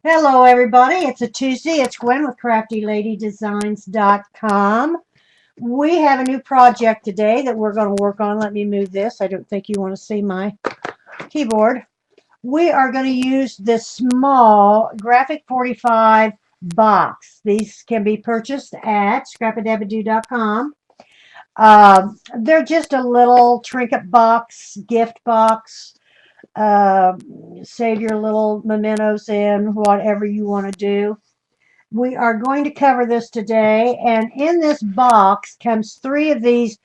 Hello, everybody. It's a Tuesday. It's Gwen with CraftyLadyDesigns.com. We have a new project today that we're going to work on. Let me move this. I don't think you want to see my keyboard. We are going to use this small Graphic 45 box. These can be purchased at scrapadabadoo.com. They're just a little trinket box, gift box. Uh, Save your little mementos in, whatever you want to do. We are going to cover this today, and in this box comes three of these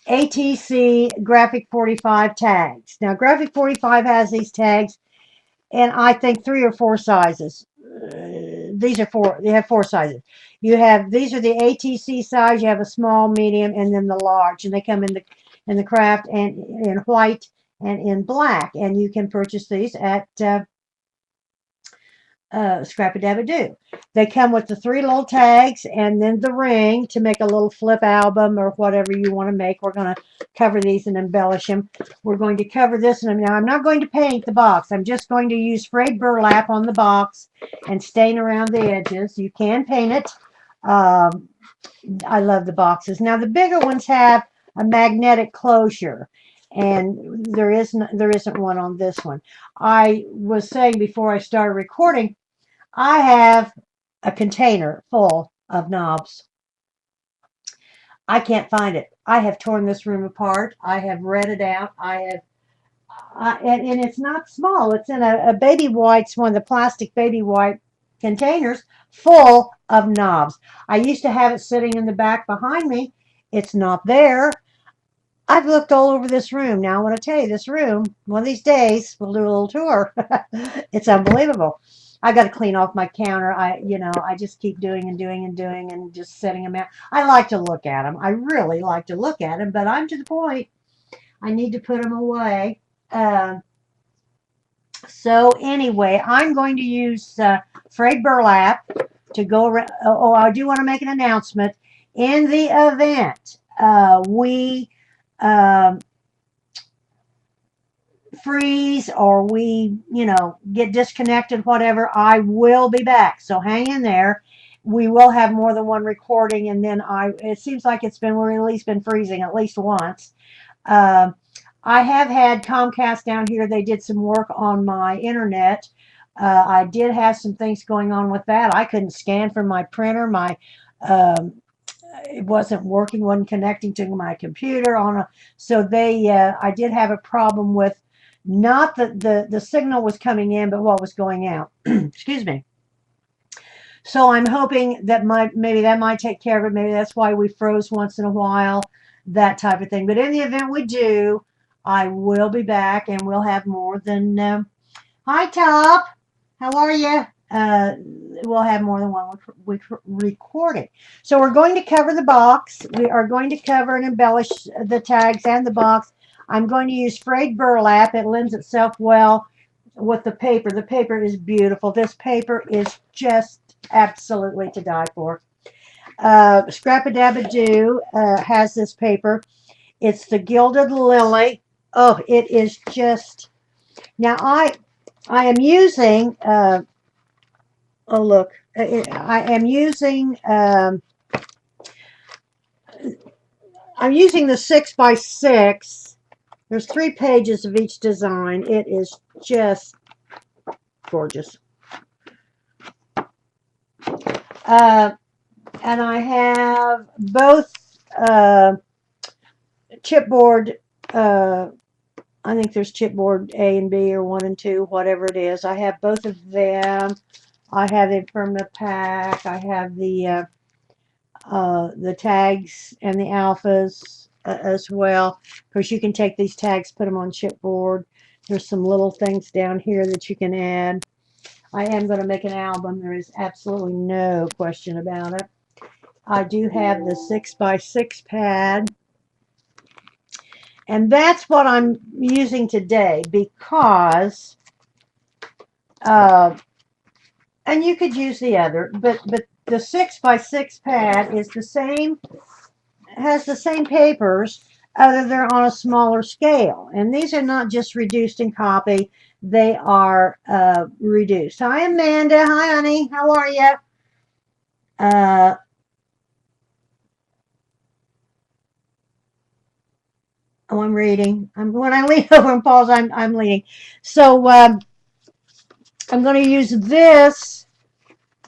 ATC Graphic 45 tags. Now, Graphic 45 has these tags, and I think three or four sizes. These are four. They have four sizes. These are the ATC size. You have a small, medium, and then the large, and they come in the craft and in white and in black. And you can purchase these at Scrap-a-Dab-a-Doo. They come with the three little tags and then the ring to make a little flip album or whatever you want to make. We're going to cover these and embellish them. We're going to cover this, and now I'm not going to paint the box. I'm just going to use frayed burlap on the box and stain around the edges. You can paint it. Um, I love the boxes. Now the bigger ones have a magnetic closure, and there isn't one on this one. I was saying before I started recording, I have a container full of knobs. I can't find it. I have torn this room apart. I have read it out. And it's not small. It's in a baby white's, one of the plastic baby white containers full of knobs. I used to have it sitting in the back behind me. It's not there. I've looked all over this room. Now I want to tell you, this room, one of these days, we'll do a little tour. It's unbelievable. I got to clean off my counter. I just keep doing and doing and doing and just setting them out. I like to look at them. I really like to look at them, but I'm to the point. I need to put them away. Uh, so anyway, I'm going to use frayed burlap to go around. Oh, I do want to make an announcement. In the event we um, freeze or we get disconnected, whatever, I will be back. So hang in there. We will have more than one recording, and then it seems like we're at least been freezing at least once. Uh, I have had Comcast down here. They did some work on my internet. I did have some things going on with that. I couldn't scan from my printer. Um, it wasn't working, wasn't connecting to my computer so I did have a problem with not the signal was coming in, but what was going out. Excuse me. So I'm hoping that maybe that might take care of it. Maybe that's why we froze once in a while, that type of thing. But in the event we do, I will be back, and we'll have more than hi, Top. How are you? We'll have more than one recording. So we're going to cover the box. We are going to cover and embellish the tags and the box. I'm going to use frayed burlap. It lends itself well with the paper. The paper is beautiful. This paper is just absolutely to die for. Scrap-a-Dab-a-Doo has this paper. It's the Gilded Lily. Oh, it is just... Now, I am using... oh, look. I am using... I'm using the 6x6. There's 3 pages of each design. It is just gorgeous. And I have both chipboard. I think there's chipboard A and B or 1 and 2, whatever it is. I have both of them. I have the Permapack. I have the tags and the alphas as well. Of course, you can take these tags, put them on chipboard. There's some little things down here that you can add. I am going to make an album. There is absolutely no question about it. I do have the 6x6 pad. And that's what I'm using today because, and you could use the other, but the 6x6 pad is the same, has the same papers, other they're on a smaller scale. And these are not just reduced in copy, they are reduced. Hi, Amanda. Hi, honey. How are you? Uh, oh, I'm reading. When I lean over and pause, I'm reading. So I'm going to use this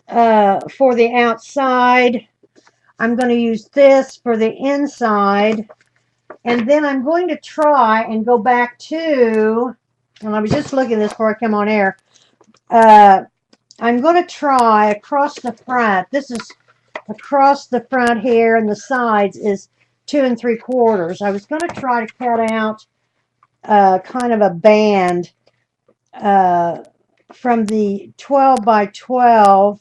for the outside. I'm going to use this for the inside. And then I'm going to try and go back to, and I was just looking at this before I came on air. I'm going to try across the front. This is across the front here, and the sides is 2 3/4. I was going to try to cut out kind of a band uh, from the 12 by 12.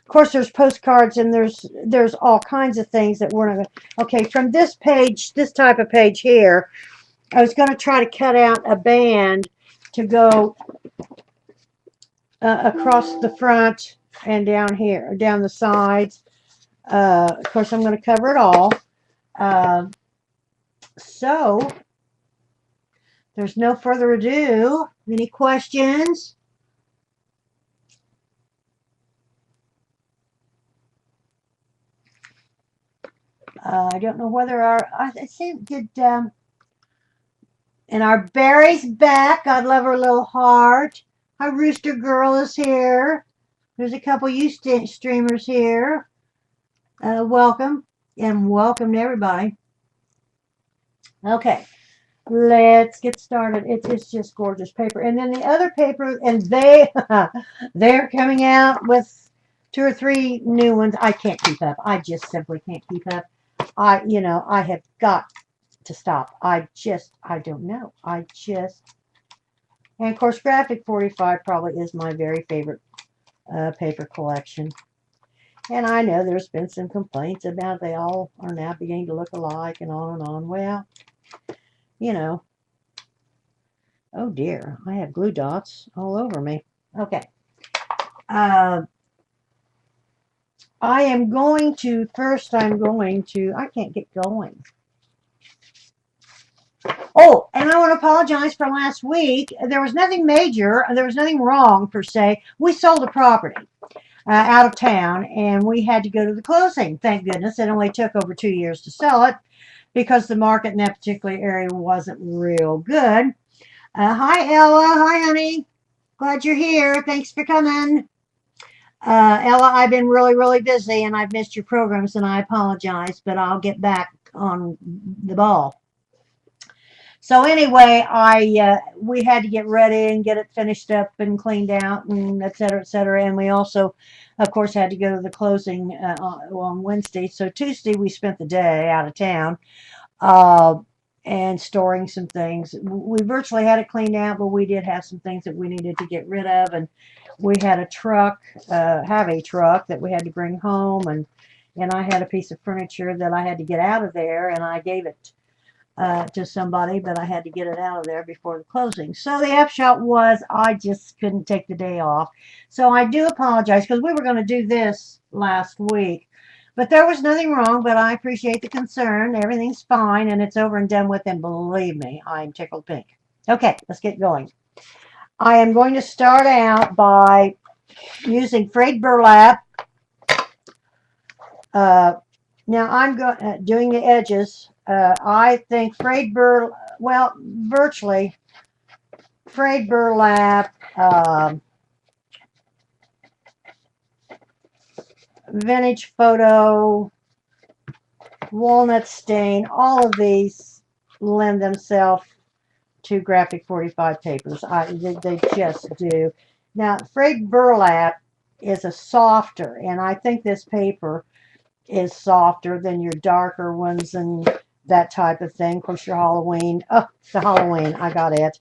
Of course, there's postcards and there's all kinds of things that we're not going to. Okay, from this page, this type of page here, I was going to try to cut out a band to go across the front and down here, down the sides. Of course, I'm going to cover it all. So, there's no further ado. Any questions? I don't know whether I think did, and our Barry's back. I love her little heart. Our Rooster Girl is here. There's a couple you streamers here. Welcome, and welcome to everybody. Okay, let's get started. It's just gorgeous paper. And then the other paper, and they're coming out with 2 or 3 new ones. I can't keep up. I just simply can't keep up. I have got to stop. I don't know. And of course, Graphic 45 probably is my very favorite paper collection. And I know there's been some complaints about they all are now beginning to look alike and on and on. Well, you know, oh dear, I have glue dots all over me. Okay. I am going to, I can't get going. Oh, and I want to apologize for last week. There was nothing major. There was nothing wrong, per se. We sold a property out of town, and we had to go to the closing. Thank goodness. It only took over 2 years to sell it because the market in that particular area wasn't real good. Hi, Ella. Hi, honey. Glad you're here. Thanks for coming. Ella, I've been really, really busy, and I've missed your programs, and I apologize, but I'll get back on the ball. So anyway, we had to get ready and get it finished up and cleaned out and et cetera, et cetera. And we also, of course, had to go to the closing on Wednesday. So Tuesday we spent the day out of town and storing some things. We virtually had it cleaned out, but we did have some things that we needed to get rid of. And we had a truck that we had to bring home. And I had a piece of furniture that I had to get out of there, and I gave it to somebody, but I had to get it out of there before the closing. So the upshot was I just couldn't take the day off. So I do apologize because we were going to do this last week, but there was nothing wrong, but I appreciate the concern. Everything's fine, and it's over and done with, and believe me, I'm tickled pink. Okay, let's get going. I am going to start out by using frayed burlap. Now I'm doing the edges. I think virtually frayed burlap, vintage photo, walnut stain, all of these lend themselves to Graphic 45 papers. They just do. Now, frayed burlap is a softer, and I think this paper is softer than your darker ones and that type of thing. Of course, your Halloween. Oh, the Halloween. I got it.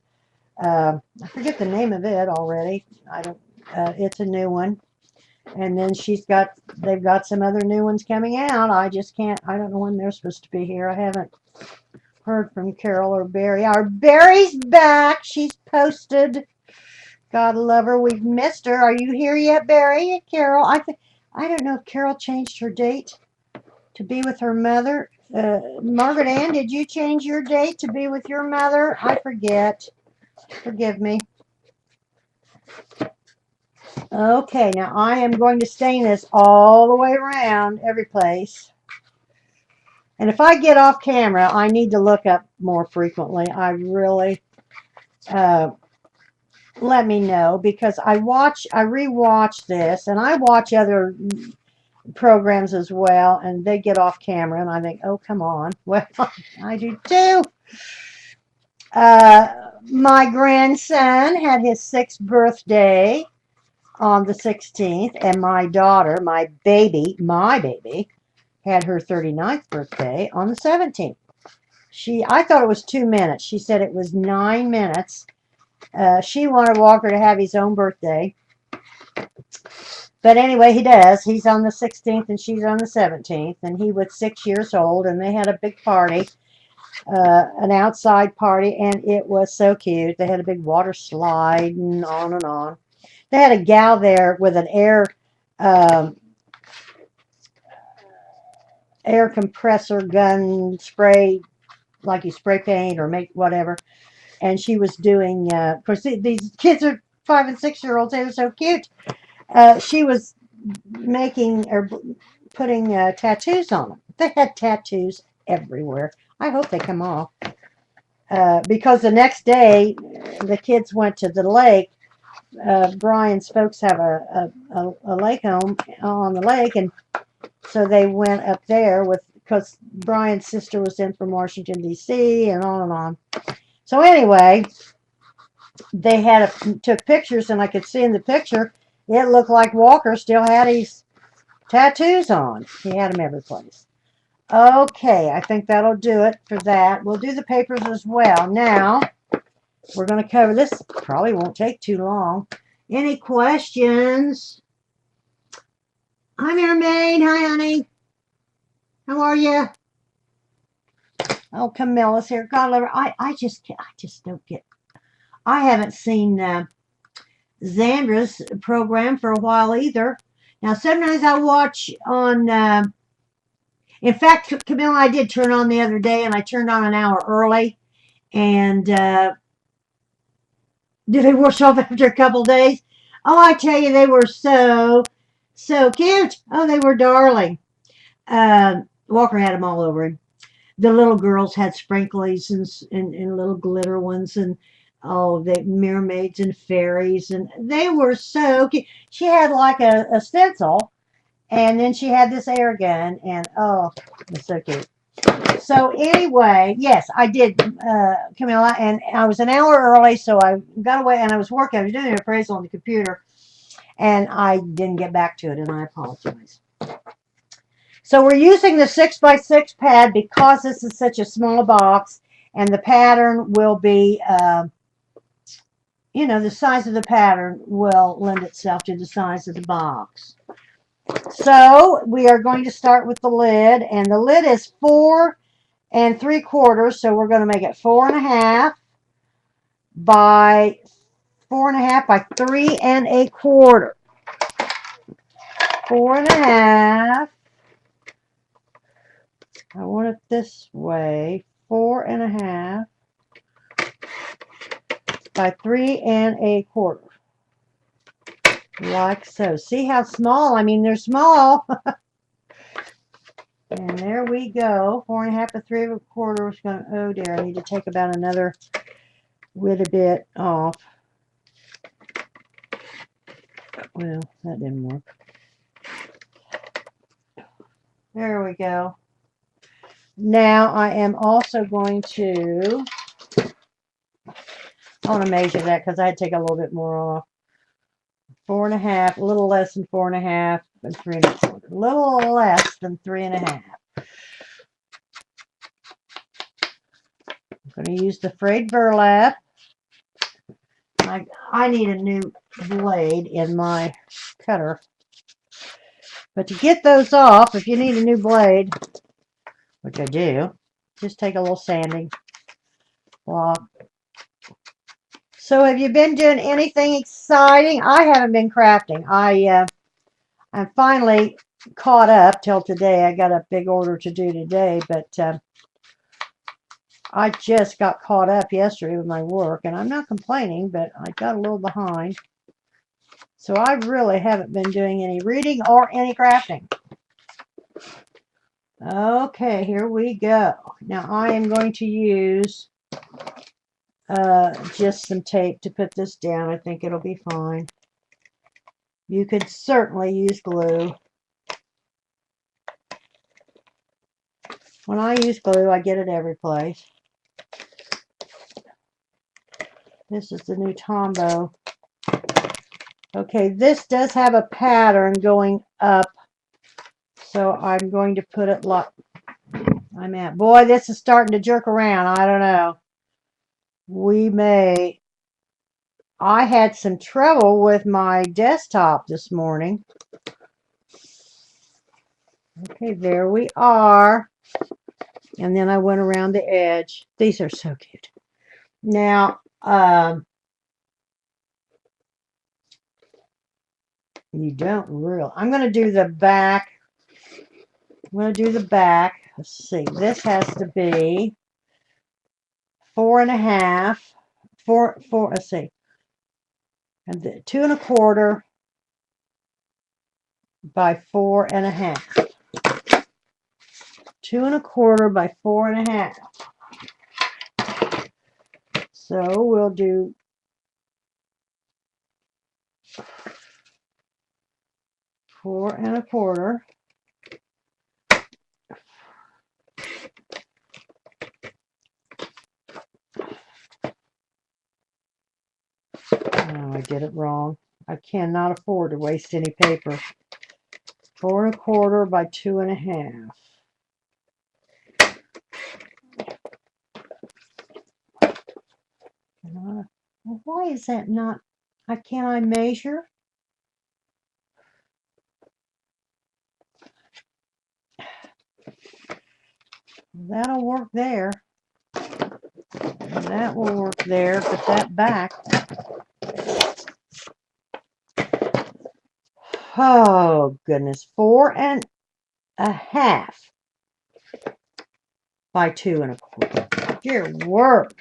I forget the name of it already. I don't. It's a new one. And then they've got some other new ones coming out. I just can't. I don't know when they're supposed to be here. I haven't heard from Carol or Barry. Our Barry's back. She's posted. God love her. We've missed her. Are you here yet, Barry? Carol? I don't know if Carol changed her date to be with her mother. Margaret Ann, did you change your date to be with your mother? I forget. Forgive me. Okay, now I am going to stain this all the way around every place. And if I get off camera, I need to look up more frequently. I really, uh, let me know, because I rewatch this, and I watch other programs as well, and they get off camera, and I think, oh, come on. Well, I do too. My grandson had his 6th birthday on the 16th, and my daughter, my baby, had her 39th birthday on the 17th. I thought it was 2 minutes. She said it was 9 minutes. She wanted Walker to have his own birthday. But anyway, he does. He's on the 16th and she's on the 17th. And he was 6 years old, and they had a big party, an outside party, and it was so cute. They had a big water slide and on and on. They had a gal there with an um, air compressor gun spray, like you spray paint or make whatever. And she was doing, of course, these kids are 5 and 6 year olds. They were so cute. She was making or putting tattoos on them. They had tattoos everywhere. I hope they come off. Because the next day, the kids went to the lake. Brian's folks have a lake home on the lake, and so they went up there because Brian's sister was in from Washington, D.C., and on and on. So anyway, they took pictures, and I could see in the picture, it looked like Walker still had his tattoos on. He had them every place. Okay, I think that'll do it for that. We'll do the papers as well. Now, we're going to cover this. Probably won't take too long. Any questions? Hi, Mermaid. Hi, honey. How are you? Oh, Camilla's here. God love her. I just don't get. I haven't seen Xandra's program for a while either. Now, sometimes I watch on. In fact, Camilla, I did turn on the other day, and I turned on an hour early, and did they wash off after a couple days? Oh, I tell you, they were so cute. Oh, they were darling. Walker had them all over him. The little girls had sprinklies and little glitter ones, and oh, the mermaids and fairies, and they were so cute. She had like a stencil, and then she had this air gun, and oh, it was so cute. So anyway, yes, I did, Camilla, and I was an hour early, so I got away, and I was working. I was doing an appraisal on the computer, and I didn't get back to it, and I apologize. So we're using the 6x6 pad because this is such a small box, and the pattern will be, the size of the pattern will lend itself to the size of the box. So we are going to start with the lid, and the lid is 4 3/4, so we're going to make it 4.5 by 4.5 by 3 1/4. 4.5. I want it this way. 4.5 by 3 1/4. Like so. See how small? I mean, they're small. And there we go. 4.5 by 3 1/4. Oh dear, I need to take about another little bit off. Well, that didn't work. There we go. Now I am also going to, I want to measure that because I had to take a little bit more off. 4.5, a little less than 4.5, and 3 1/4. A little less than 3 1/2. I'm going to use the frayed burlap. I need a new blade in my cutter. But to get those off, if you need a new blade, which I do, just take a little sanding block. So have you been doing anything exciting? I haven't been crafting. I'm finally caught up till today. I got a big order to do today, but I just got caught up yesterday with my work, and I'm not complaining, but I got a little behind. So I really haven't been doing any reading or any crafting. Okay, here we go. Now I am going to use just some tape to put this down. I think it'll be fine. You could certainly use glue. When I use glue, I get it every place. This is the new Tombow. Okay, this does have a pattern going up, so I'm going to put it like I'm at. Boy, this is starting to jerk around. I don't know. I had some trouble with my desktop this morning. Okay, there we are. And then I went around the edge. These are so cute. Now, you don't really. I'm going to do the back. I'm going to do the back. Let's see. This has to be 4.5. Let's see. And 2.25 by 4.5. 2.25 by 4.5. So we'll do 4.25. Oh, I did it wrong. I cannot afford to waste any paper. 4.25 by 2.5. Why is that not? Can I measure? That'll work there. That will work there, but that back. Oh, goodness. 4.5 by 2.25. Dear word.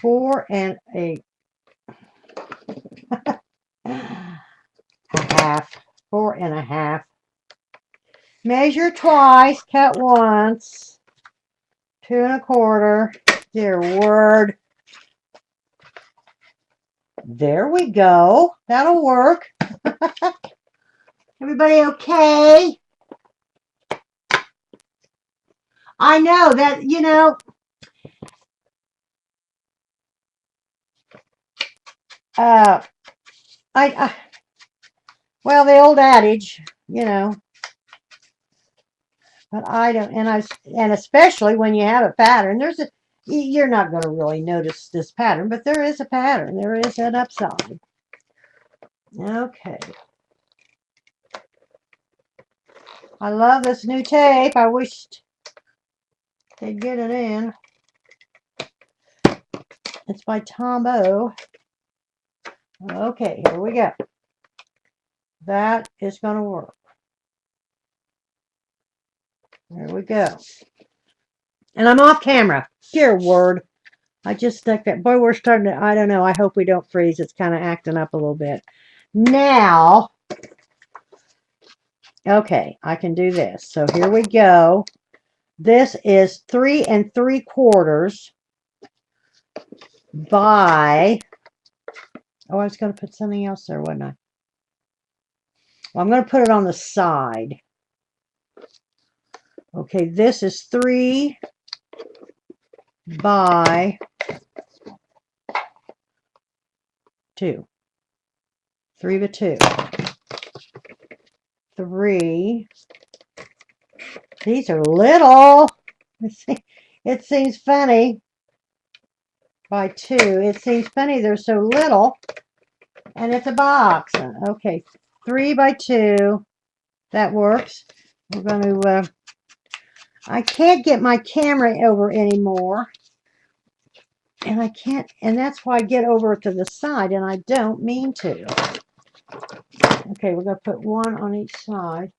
Four and a half. 4.5. Measure twice, cut once. 2.25. Dear word. There we go. That'll work. Everybody okay? I know that, well, the old adage, but I don't, and especially when you have a pattern, you're not going to really notice this pattern, but there is a pattern. There is an upside. Okay. I love this new tape. I wished they'd get it in. It's by Tombow. Okay, here we go. That is going to work. There we go. And I'm off camera. Dear word. I just stuck that. Boy, we're starting to, I don't know. I hope we don't freeze. It's kind of acting up a little bit. Now, okay, I can do this. So here we go. This is 3 3/4 by, oh, I was going to put something else there, wasn't I? Well, I'm going to put it on the side. Okay, this is 3 by 2. 3 by 2. 3. These are little. It seems funny. By 2. It seems funny they're so little. And it's a box. Okay, 3 by 2. That works. We're going to I can't get my camera over anymore. And I can't, and that's why I get over to the side, and I don't mean to. Okay, we're going to put one on each side.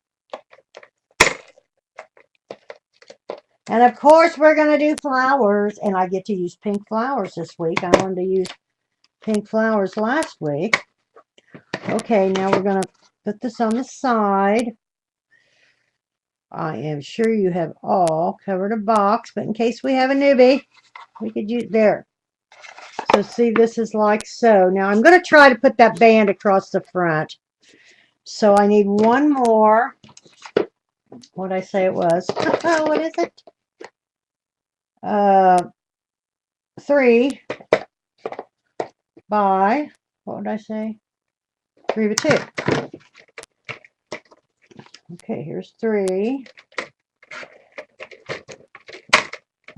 And of course, we're going to do flowers, and I get to use pink flowers this week. I wanted to use pink flowers last week. Okay, now we're going to put this on the side. I am sure you have all covered a box, but in case we have a newbie, we could use, there. So see, this is like so. Now I'm going to try to put that band across the front. So I need one more. What'd I say it was? What is it? 3 by, what would I say? 3 by 2. Okay, here's 3.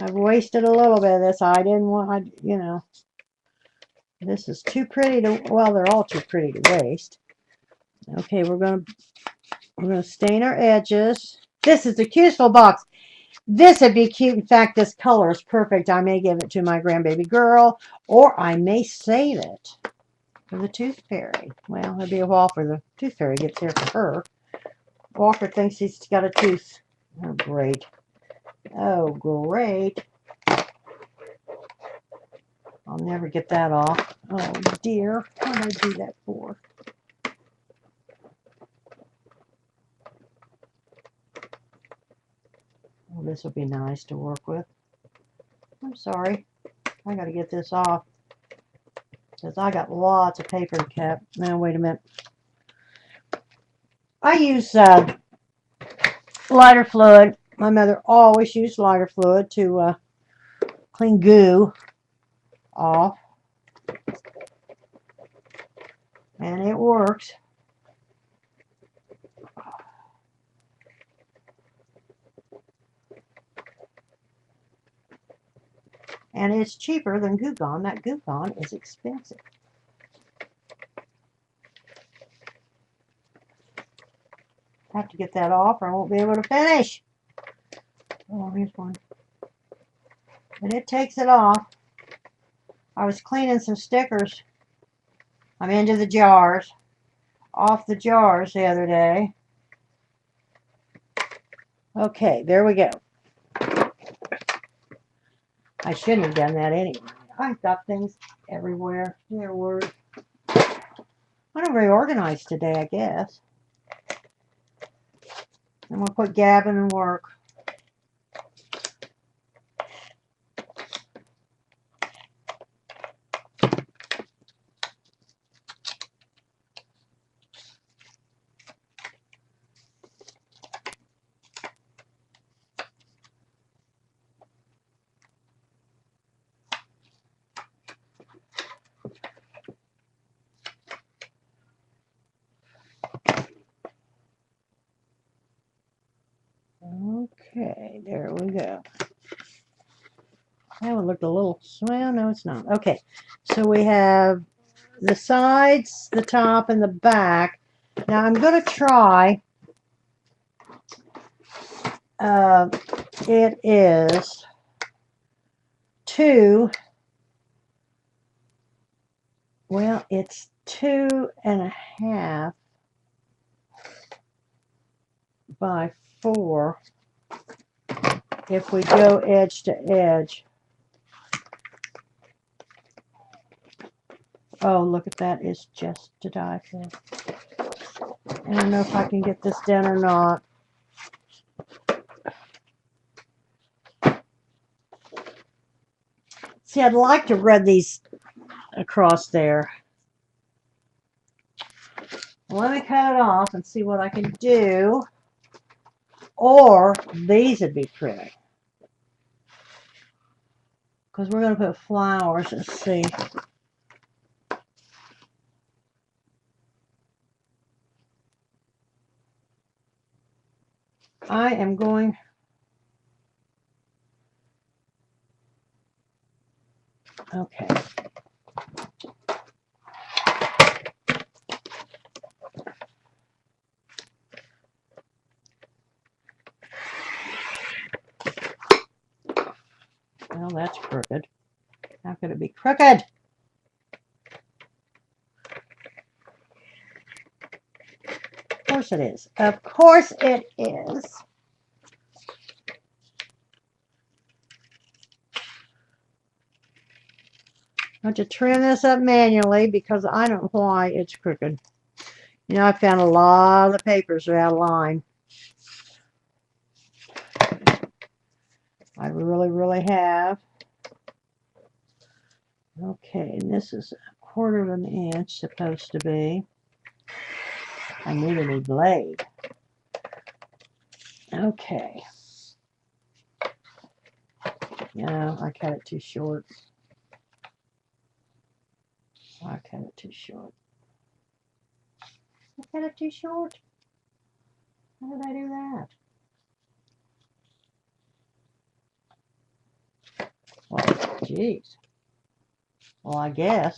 I've wasted a little bit of this. I didn't want, you know, this is too pretty to, well, they're all too pretty to waste. Okay, we're gonna stain our edges. This is the cutest little box. This would be cute. In fact, this color is perfect. I may give it to my grandbaby girl, or I may save it for the Tooth Fairy. Well, it'll be a while for the Tooth Fairy gets here for her. Walker thinks he's got a tooth. Oh, great. Oh, great. I'll never get that off. Oh, dear. What did I do that for? Oh, this will be nice to work with. I'm sorry. I got to get this off because I got lots of paper to cut. Now, wait a minute. I use lighter fluid. My mother always used lighter fluid to clean goo off. And it works. And it's cheaper than Goo Gone. That Goo Gone is expensive. I have to get that off or I won't be able to finish. Oh, here's one. But it takes it off. I was cleaning some stickers. I'm into the jars. Off the jars the other day. Okay, there we go. I shouldn't have done that anyway. I've got things everywhere. There were. I'm not very organized today, I guess. I'm going to put Gavin in work. Okay, there we go. That one looked a little, well, no, it's not. Okay, so we have the sides, the top, and the back. Now I'm going to try, it is 2, well, it's 2.5 by 4 if we go edge to edge. Oh, look at that. It's just to die for. I don't know if I can get this done or not. See, I'd like to run these across there. Well, let me cut it off and see what I can do. Or these would be pretty. Because we're going to put flowers. Let's see. I am going. Okay. Well, that's crooked. How could it be crooked? Of course it is. Of course it is. I have to trim this up manually because I don't know why it's crooked. You know, I found a lot of the papers are out of line. I really, really have. Okay, and this is 1/4 of an inch supposed to be. I need a new blade. Okay. No, I cut it too short. I cut it too short. I cut it too short? How did I do that? Well, geez. Well, I guess.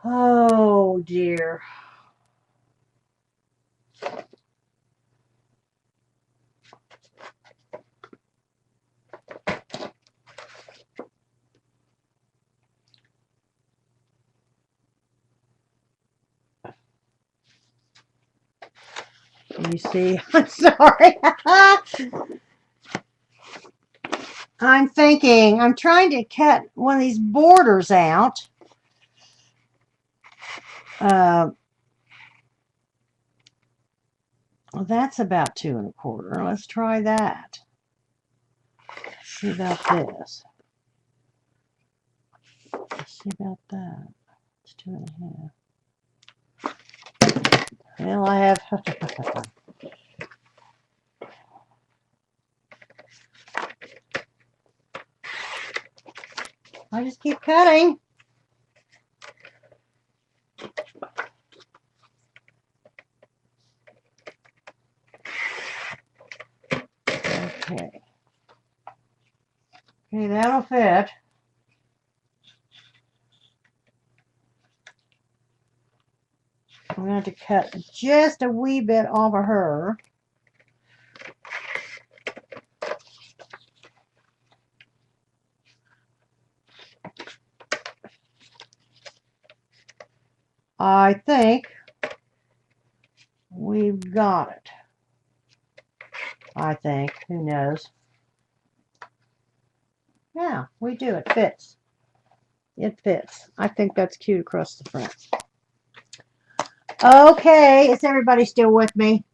Oh, dear. You see, I'm sorry. I'm trying to cut one of these borders out. Well, that's about 2 1/4. Let's try that. Let's see about this. Let's see about that. It's 2 1/2. Well, I have. I just keep cutting. Okay. Okay, that'll fit. I'm going to have to cut just a wee bit off of her. I think we've got it. I think. Who knows? Yeah, we do. It fits. It fits. I think that's cute across the front. Okay, is everybody still with me?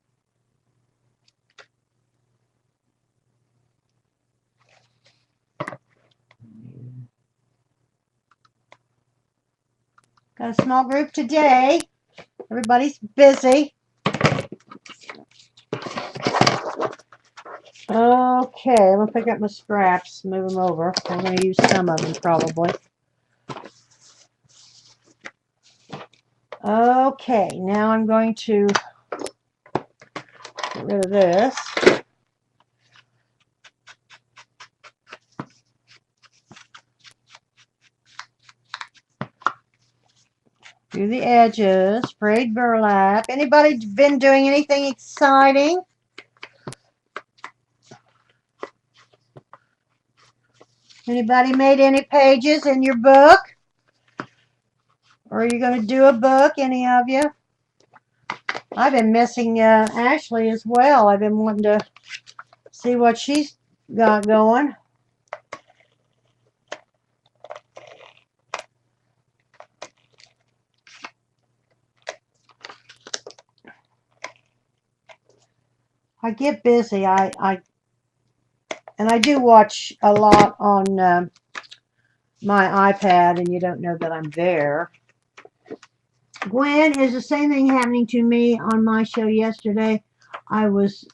Got a small group today. Everybody's busy. Okay, I'm going to pick up my scraps, move them over. I'm going to use some of them probably. Okay, now I'm going to get rid of this. Do the edges, sprayed burlap. Anybody been doing anything exciting? Anybody made any pages in your book? Or are you going to do a book, any of you? I've been missing Ashley as well. I've been wanting to see what she's got going. I get busy. And I do watch a lot on my iPad, and you don't know that I'm there. Gwen, is the same thing happening to me on my show yesterday? I was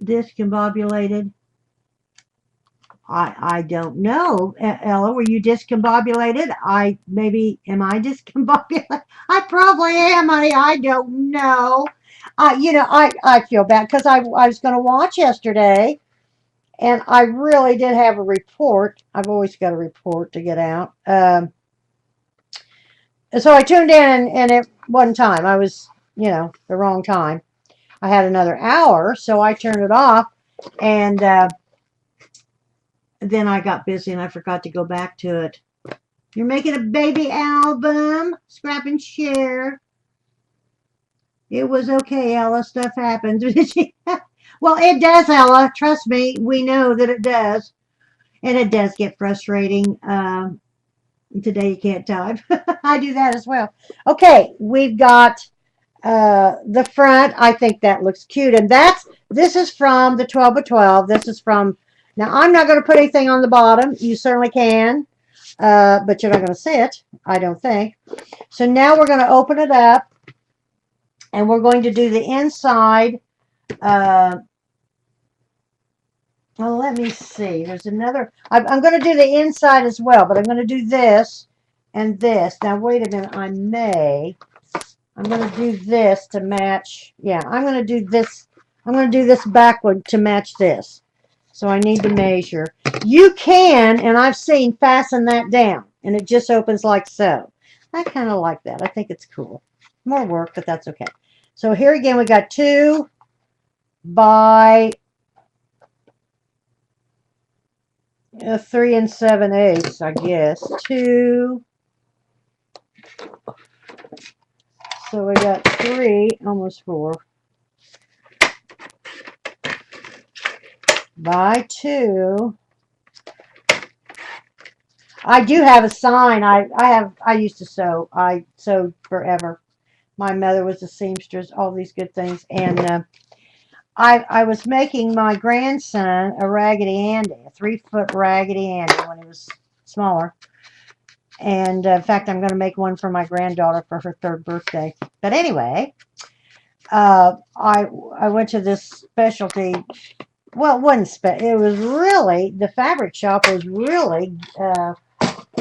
discombobulated. I don't know. Ella, were you discombobulated? Am I discombobulated? I probably am, honey. I don't know. I feel bad because I was going to watch yesterday, and I really did have a report. I've always got a report to get out. So I tuned in, and it wasn't time. I was, the wrong time. I had another hour, so I turned it off. And then I got busy and I forgot to go back to it. You're making a baby album? Scrap and share. It was okay, Ella. Stuff happens. Well, it does, Ella. Trust me. We know that it does. And it does get frustrating. Today you can't type. I do that as well. Okay, we've got the front. I think that looks cute. And this is from the 12 by 12. This is from, now I'm not going to put anything on the bottom. You certainly can. But you're not going to see it, I don't think. So now we're going to open it up. And we're going to do the inside. Well, let me see. There's another. I'm going to do the inside as well, but I'm going to do this and this. Now, wait a minute. I'm going to do this to match. Yeah, I'm going to do this. I'm going to do this backward to match this. So I need to measure. You can, and I've seen, fasten that down, and it just opens like so. I kind of like that. I think it's cool. More work, but that's okay. So here again, we got 2 by 3 7/8, I guess. 2. So we got 3, almost 4. By 2. I do have a sign. I used to sew. I sewed forever. My mother was a seamstress, all these good things. And I was making my grandson a Raggedy Andy, a 3-foot Raggedy Andy when he was smaller. And in fact, I'm going to make one for my granddaughter for her 3rd birthday. But anyway, I went to this specialty. Well, it wasn't it was really, the fabric shop was really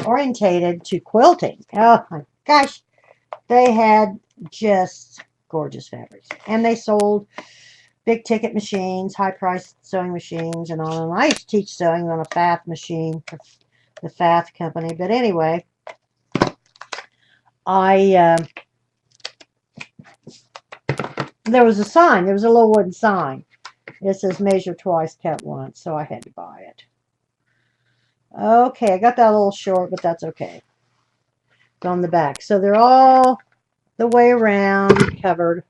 orientated to quilting. Oh my gosh, they had just gorgeous fabrics, and they sold big ticket machines, high priced sewing machines, and all. And I used to teach sewing on a Fath machine for the Fath company. But anyway, there was a sign. There was a little wooden sign. It says measure twice, cut once. So I had to buy it. Okay, I got that a little short, but that's okay. It's on the back. So they're all the way around covered.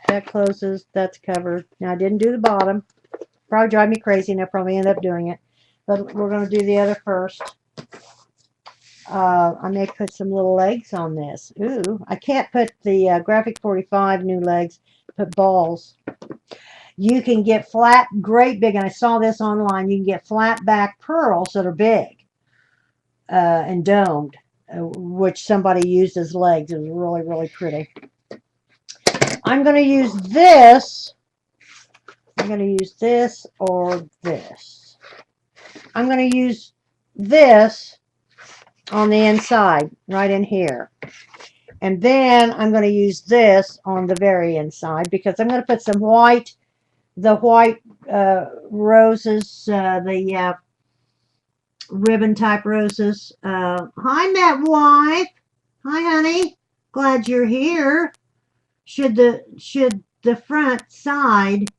That closes. That's covered. Now, I didn't do the bottom. Probably drive me crazy, and I'll probably end up doing it. But we're going to do the other first. I may put some little legs on this. Ooh, I can't put the Graphic 45 new legs. Put balls. You can get flat, great big, and I saw this online. You can get flat back pearls that are big and domed, which somebody used as legs. It was really, really pretty. I'm going to use this. I'm going to use this or this. I'm going to use this on the inside, right in here. And then I'm going to use this on the very inside because I'm going to put some white, the white roses, the ribbon type roses. Hi, Matt Wife. Hi, honey. Glad you're here. Should the front side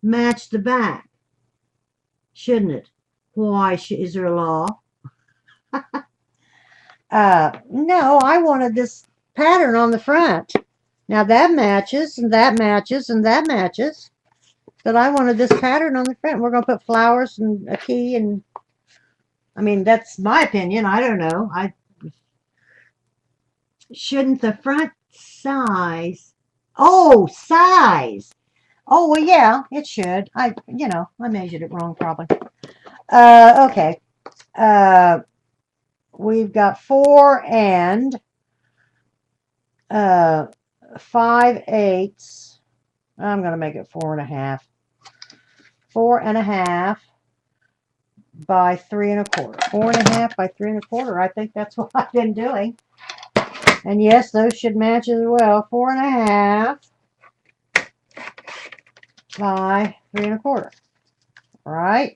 match the back? Shouldn't it? Why is there a law? No, I wanted this pattern on the front. Now that matches, and that matches, and that matches. But I wanted this pattern on the front. We're going to put flowers and a key, and I mean, that's my opinion. I don't know. Shouldn't the front size? Oh, size. Oh, well, yeah, it should. I measured it wrong probably. Okay. We've got 4 and 5/8. I'm going to make it 4.5. 4.5 by 3 1/4. 4.5 by 3 1/4. I think that's what I've been doing. And yes, those should match as well. 4.5 by 3 1/4. All right.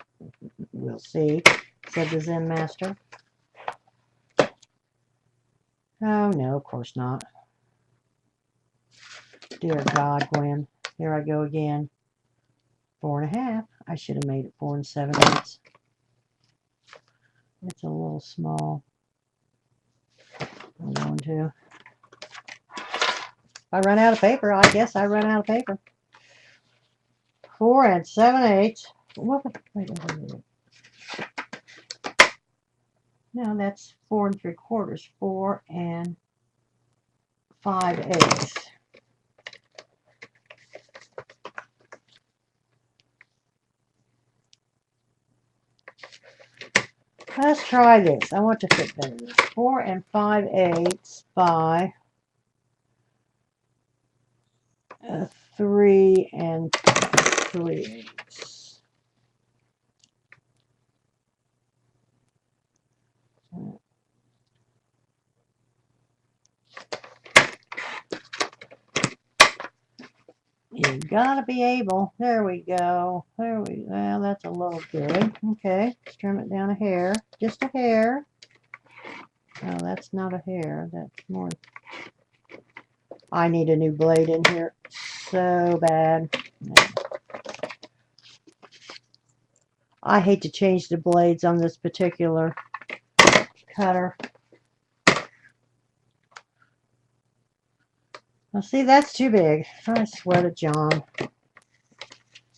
We'll see, said the Zen Master. Oh, no, of course not. Dear God, Gwen. Here I go again. 4.5. I should have made it 4 7/8. It's a little small. I'm going to. If I run out of paper, I guess I run out of paper. 4 7/8. Wait. No, that's 4 3/4. 4 5/8. Let's try this. I want to fit better. 4 5/8 by 3 3/8. You gotta be able. There we go. Well, that's a little big. Okay, let's trim it down a hair. Just a hair. Oh, that's not a hair. That's more. I need a new blade in here so bad. I hate to change the blades on this particular cutter. Well, see, that's too big. I swear to John.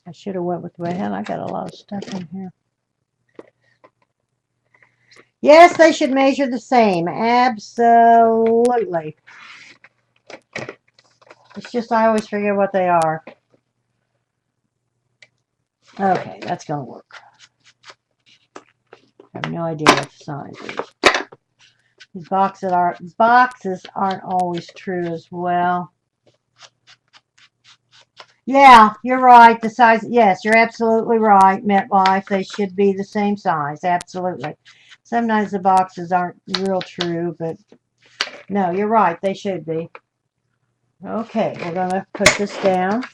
I should have went with the head. I got a lot of stuff in here. Yes, they should measure the same. Absolutely. It's just I always forget what they are. Okay, that's going to work. I have no idea what the size is. These boxes aren't always true as well. Yeah, you're right. The size, yes, you're absolutely right, MetLife. They should be the same size. Absolutely. Sometimes the boxes aren't real true, but no, you're right. They should be. Okay, we're going to put this down.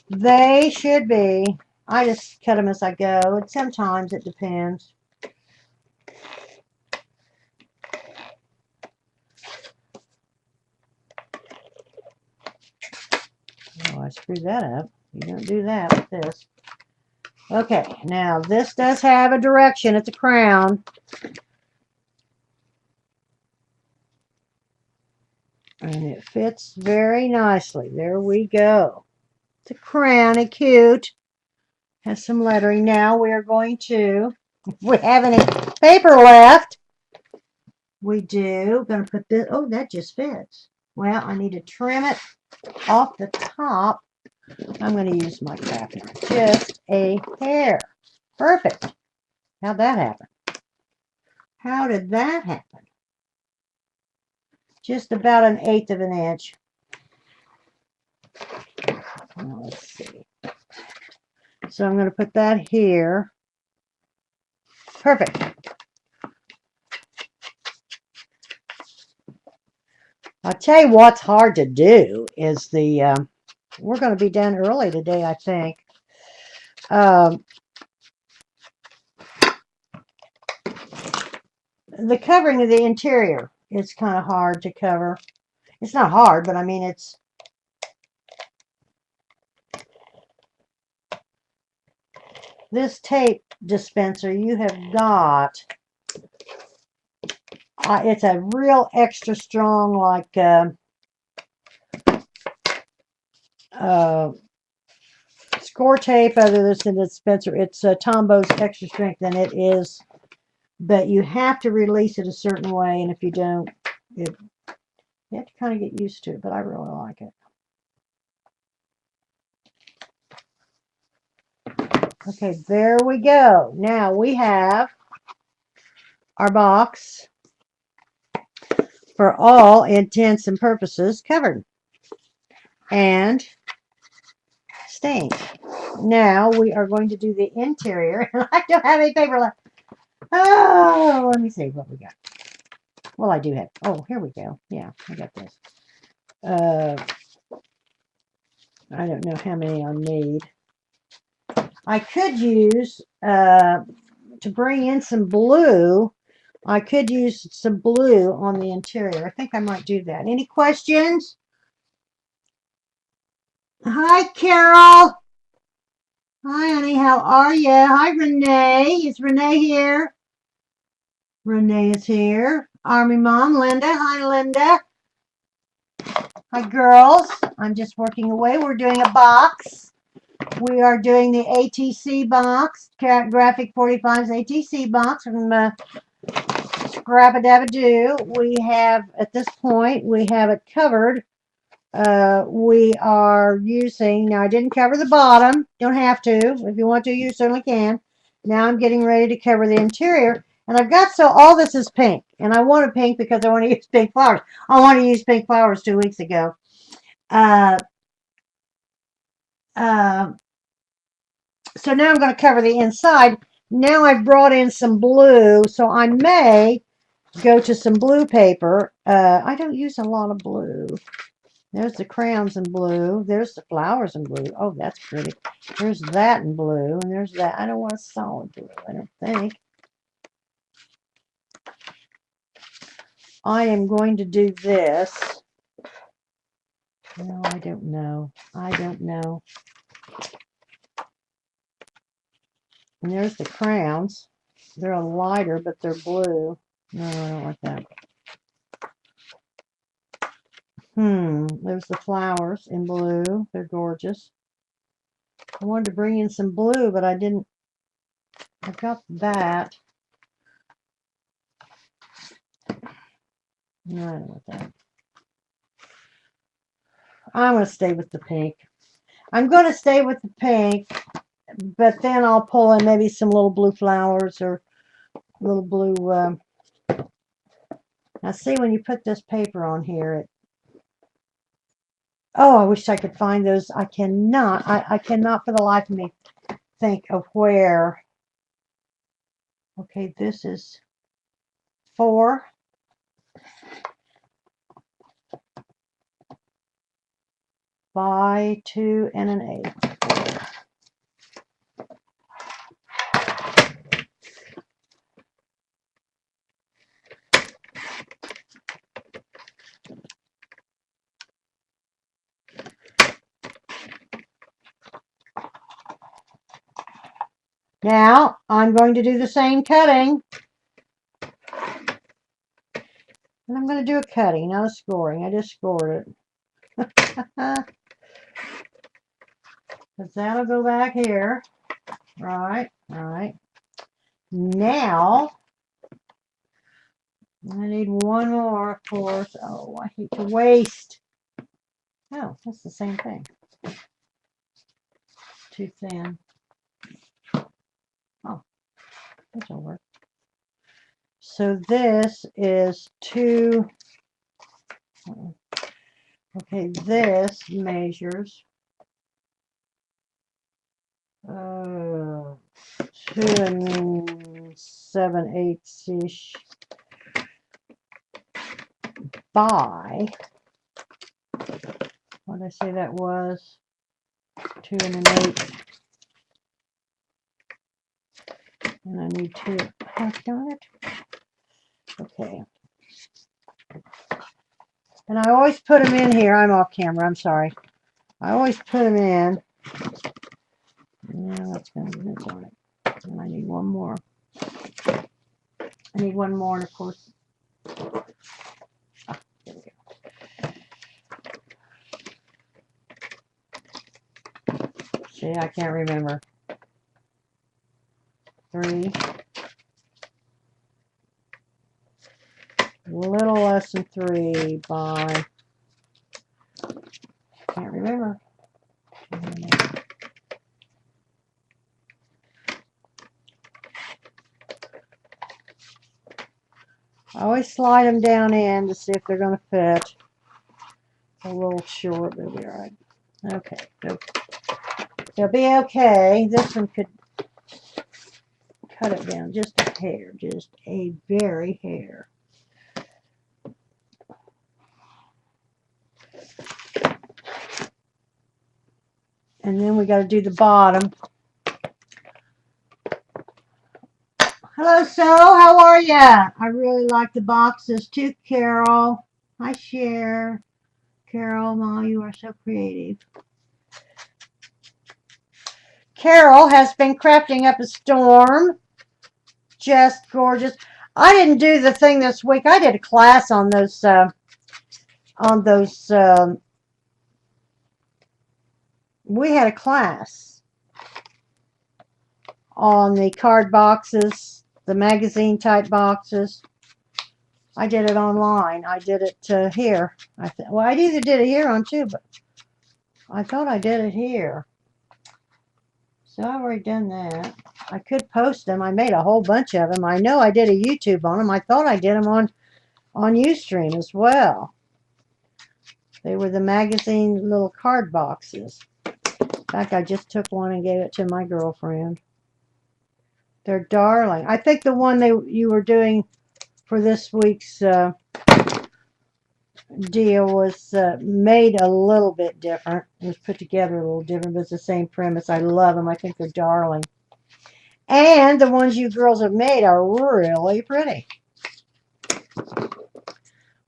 They should be. I just cut them as I go, and sometimes it depends. Oh, I screwed that up. You don't do that with this. Okay, now this does have a direction. It's a crown. And it fits very nicely. There we go. It's a crown and cute. Has some lettering. Now we are going to, if we have any paper left, we do. We're going to put this, oh, that just fits. Well, I need to trim it off the top. I'm going to use my craft knife. Just a hair. Perfect. How'd that happen? How did that happen? Just about 1/8 of an inch. Now, let's see. So I'm going to put that here. Perfect. I'll tell you what's hard to do is the, we're going to be done early today, I think. The covering of the interior is kind of hard to cover. It's not hard, but I mean it's this tape dispenser you have got. It's a real extra strong, like score tape. Other than this dispenser, it's Tombo's extra strength, and it is. But you have to release it a certain way, and if you don't, you have to kind of get used to it. But I really like it. Okay, there we go. Now we have our box for all intents and purposes covered and stained. Now we are going to do the interior. I don't have any paper left. Oh, let me see what we got. Well, I do have. Oh, here we go. Yeah, I got this. I don't know how many I need. I could use, to bring in some blue, I could use some blue on the interior. I think I might do that. Any questions? Hi, Carol. Hi, honey. How are you? Hi, Renee. Is Renee here? Renee is here. Army Mom, Linda. Hi, Linda. Hi, girls. I'm just working away. We're doing a box. We are doing the ATC box, Graphic 45's ATC box from Scrap-a-Dab-a-Doo. We have, at this point, we have it covered. We are using, now I didn't cover the bottom. Don't have to. If you want to, you certainly can. Now I'm getting ready to cover the interior. And I've got, so all this is pink. And I wanted pink because I want to use pink flowers. I wanted to use pink flowers 2 weeks ago. Uh, uh, so now I'm going to cover the inside. Now I've brought in some blue, so I may go to some blue paper. I don't use a lot of blue. There's the crayons in blue. There's the flowers in blue. Oh, that's pretty. There's that in blue, and there's that. I don't want a solid blue, I don't think. I am going to do this. No, I don't know. I don't know. And there's the crayons. They're a lighter, but they're blue. No, I don't like that. There's the flowers in blue. They're gorgeous. I wanted to bring in some blue, but I didn't. I've got that. No, I don't want that. I'm going to stay with the pink. I'm going to stay with the pink, but then I'll pull in maybe some little blue flowers or little blue. Now, see, when you put this paper on here, oh, I wish I could find those. I cannot. I cannot for the life of me think of where. Okay, this is 4. By 2 and an 8. Now, I'm going to do the same cutting. And I'm going to do a cutting, not a scoring. I just scored it. Because that'll go back here. Right, right. Now, I need one more, of course. Oh, I hate to waste. Oh, that's the same thing. Too thin. Oh, that'll work. So this is 2. Okay, this measures 2 7/8-ish by, what did I say that was? 2 and an 8. And I need 2. Oh, darn it. Okay. And I always put them in here. I'm off camera. I'm sorry. I always put them in. Yeah, that's going to be this on it. And I need one more. I need one more, and of course. Ah, there we go. See, I can't remember. 3. A little less than 3 by. Can't remember. I always slide them down in to see if they're going to fit. A little short, they'll be all right. Okay, they'll be okay. This one could cut it down just a hair, just a very hair. And then we got to do the bottom. Hello, So. How are ya? I really like the boxes too, Carol. Hi, Cher. Carol, Ma, you are so creative. Carol has been crafting up a storm. Just gorgeous. I didn't do the thing this week. I did a class on those we had a class on the card boxes, the magazine type boxes. I did it online. I did it here. Well, I either did it here on too, but I thought I did it here. So I've already done that. I could post them. I made a whole bunch of them. I know I did a YouTube on them. I thought I did them on Ustream as well. They were the magazine little card boxes. In fact, I just took one and gave it to my girlfriend. They're darling. I think the one you were doing for this week's deal was made a little bit different. It was put together a little different, but it's the same premise. I love them. I think they're darling. And the ones you girls have made are really pretty.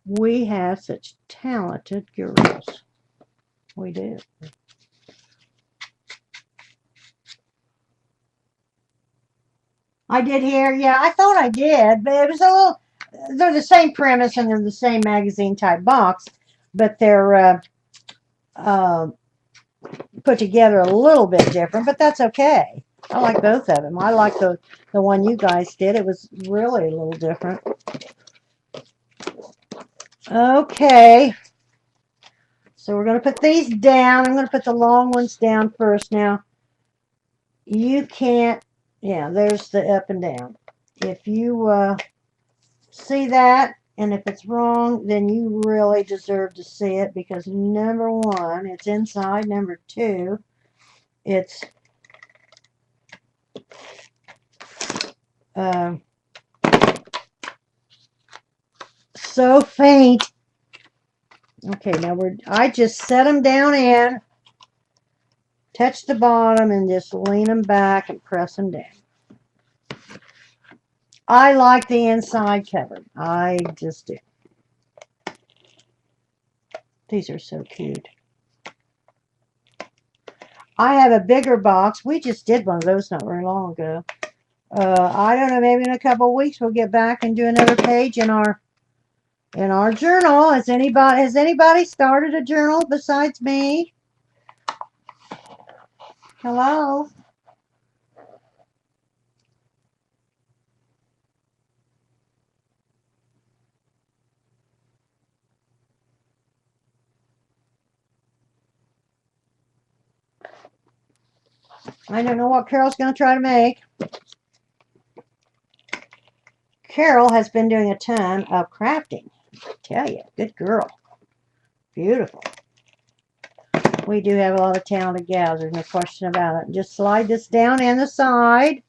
We have such talented girls. We do. I did here. Yeah, I thought I did, but it was a little... They're the same premise and they're the same magazine type box, but they're put together a little bit different, but that's okay. I like both of them. I like the one you guys did. It was really a little different. Okay. So we're going to put these down. I'm going to put the long ones down first. Now, you can't... Yeah, there's the up and down. If you see that, and if it's wrong, then you really deserve to see it, because number one, it's inside. Number two, it's so faint. Okay, now I just set them down in, touch the bottom, and just lean them back and press them down. I like the inside cover. I just do. These are so cute. I have a bigger box. We just did one of those not very long ago. I don't know, maybe in a couple of weeks we'll get back and do another page in our journal. Has anybody started a journal besides me? Hello? I don't know what Carol's going to try to make. Carol has been doing a ton of crafting. I tell you, good girl. Beautiful. We do have a lot of talented gals. There's no question about it. Just slide this down in the side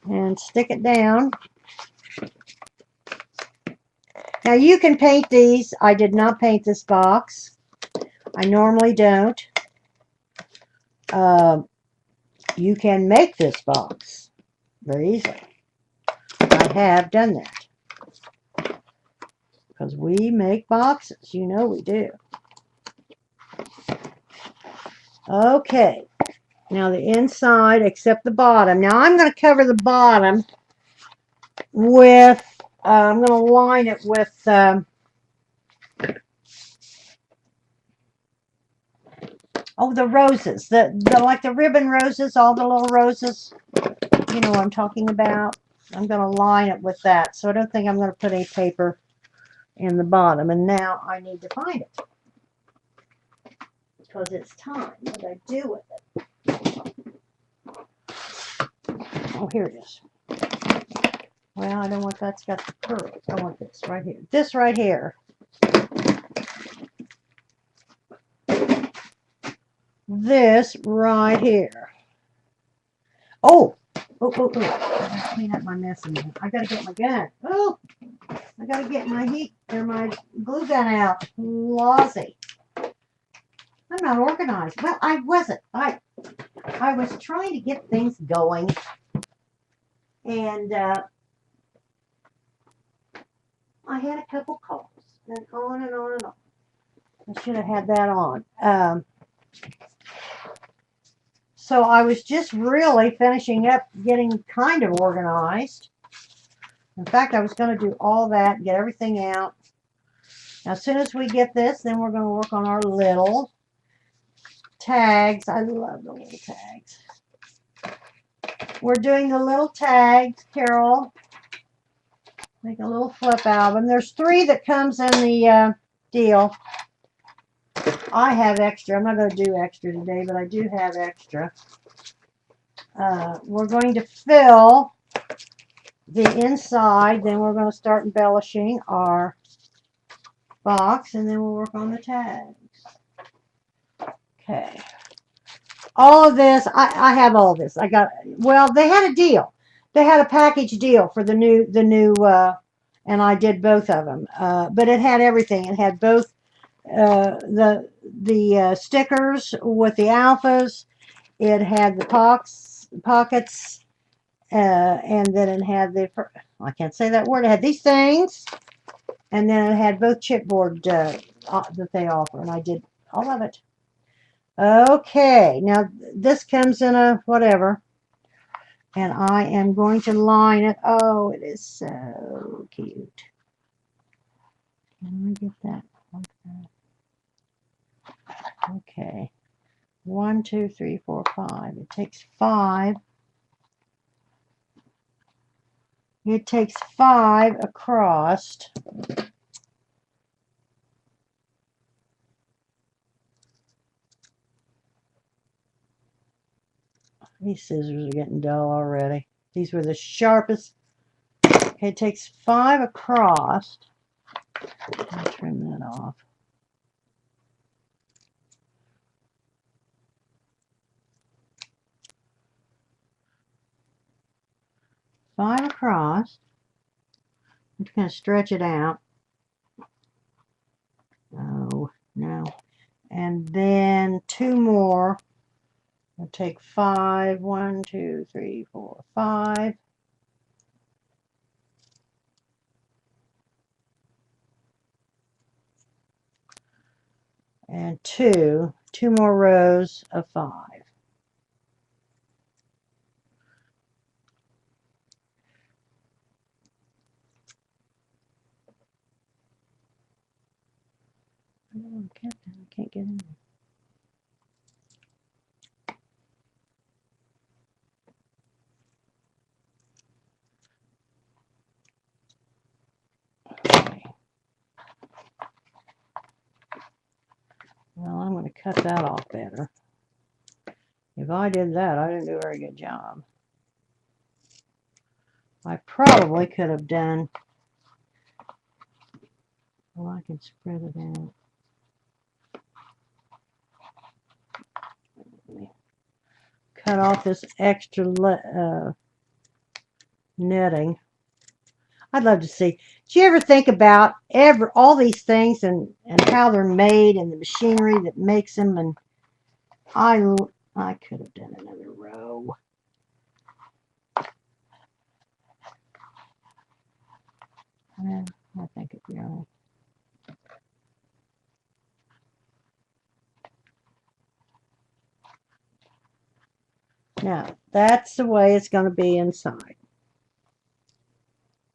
and stick it down. Now you can paint these. I did not paint this box. I normally don't. You can make this box very easily. I have done that, because we make boxes. You know we do. Okay. Now the inside, except the bottom. Now I'm going to cover the bottom with, I'm going to line it with oh, the roses, the like the ribbon roses, all the little roses. You know what I'm talking about. I'm going to line it with that. So I don't think I'm going to put any paper in the bottom. And now I need to find it, because it's time. What do I do with it? Oh, here it is. Well, I don't want that's got the curls. I want this right here. This right here. This right here. Oh, oh. I gotta clean up my mess in here. I gotta get my gun. Oh, I gotta get my my glue gun out. Lousy. I'm not organized. Well, I wasn't. I was trying to get things going, and I had a couple calls, and on and on and on. I should have had that on. So I was just really finishing up getting kind of organized. In fact, I was going to do all that, get everything out. Now, as soon as we get this, then we're going to work on our little tags. I love the little tags. We're doing the little tags, Carol. Make a little flip album. There's 3 that comes in the deal. I have extra. I'm not going to do extra today, but I do have extra. We're going to fill the inside. Then we're going to start embellishing our box, and then we'll work on the tags. Okay. All of this, I have all this. I got, well, they had a deal. They had a package deal for the new, and I did both of them. But it had everything. It had both the stickers with the alphas. It had the pockets, and then it had the, I can't say that word. It had these things, and then it had both chipboard that they offer, and I did all of it. Okay, now this comes in a whatever, and I am going to line it. Oh, it is so cute. Can I get that like that? Okay. 1, 2, 3, 4, 5. It takes 5. It takes 5 across. These scissors are getting dull already. These were the sharpest. Okay, it takes 5 across. I'll trim that off. Five across. I'm just going to stretch it out. Oh, no. And then 2 more. I'll take 5. 1, 2, 3, 4, 5. And 2 more rows of 5. Oh, I can't get in there. Okay. Well, I'm going to cut that off better. If I did that, I didn't do a very good job. I probably could have done, well, I can spread it out. Cut off this extra netting. I'd love to see. Do you ever think about all these things and how they're made and the machinery that makes them? And I could have done another row. Well, I think it'd be all right. Now, that's the way it's going to be inside.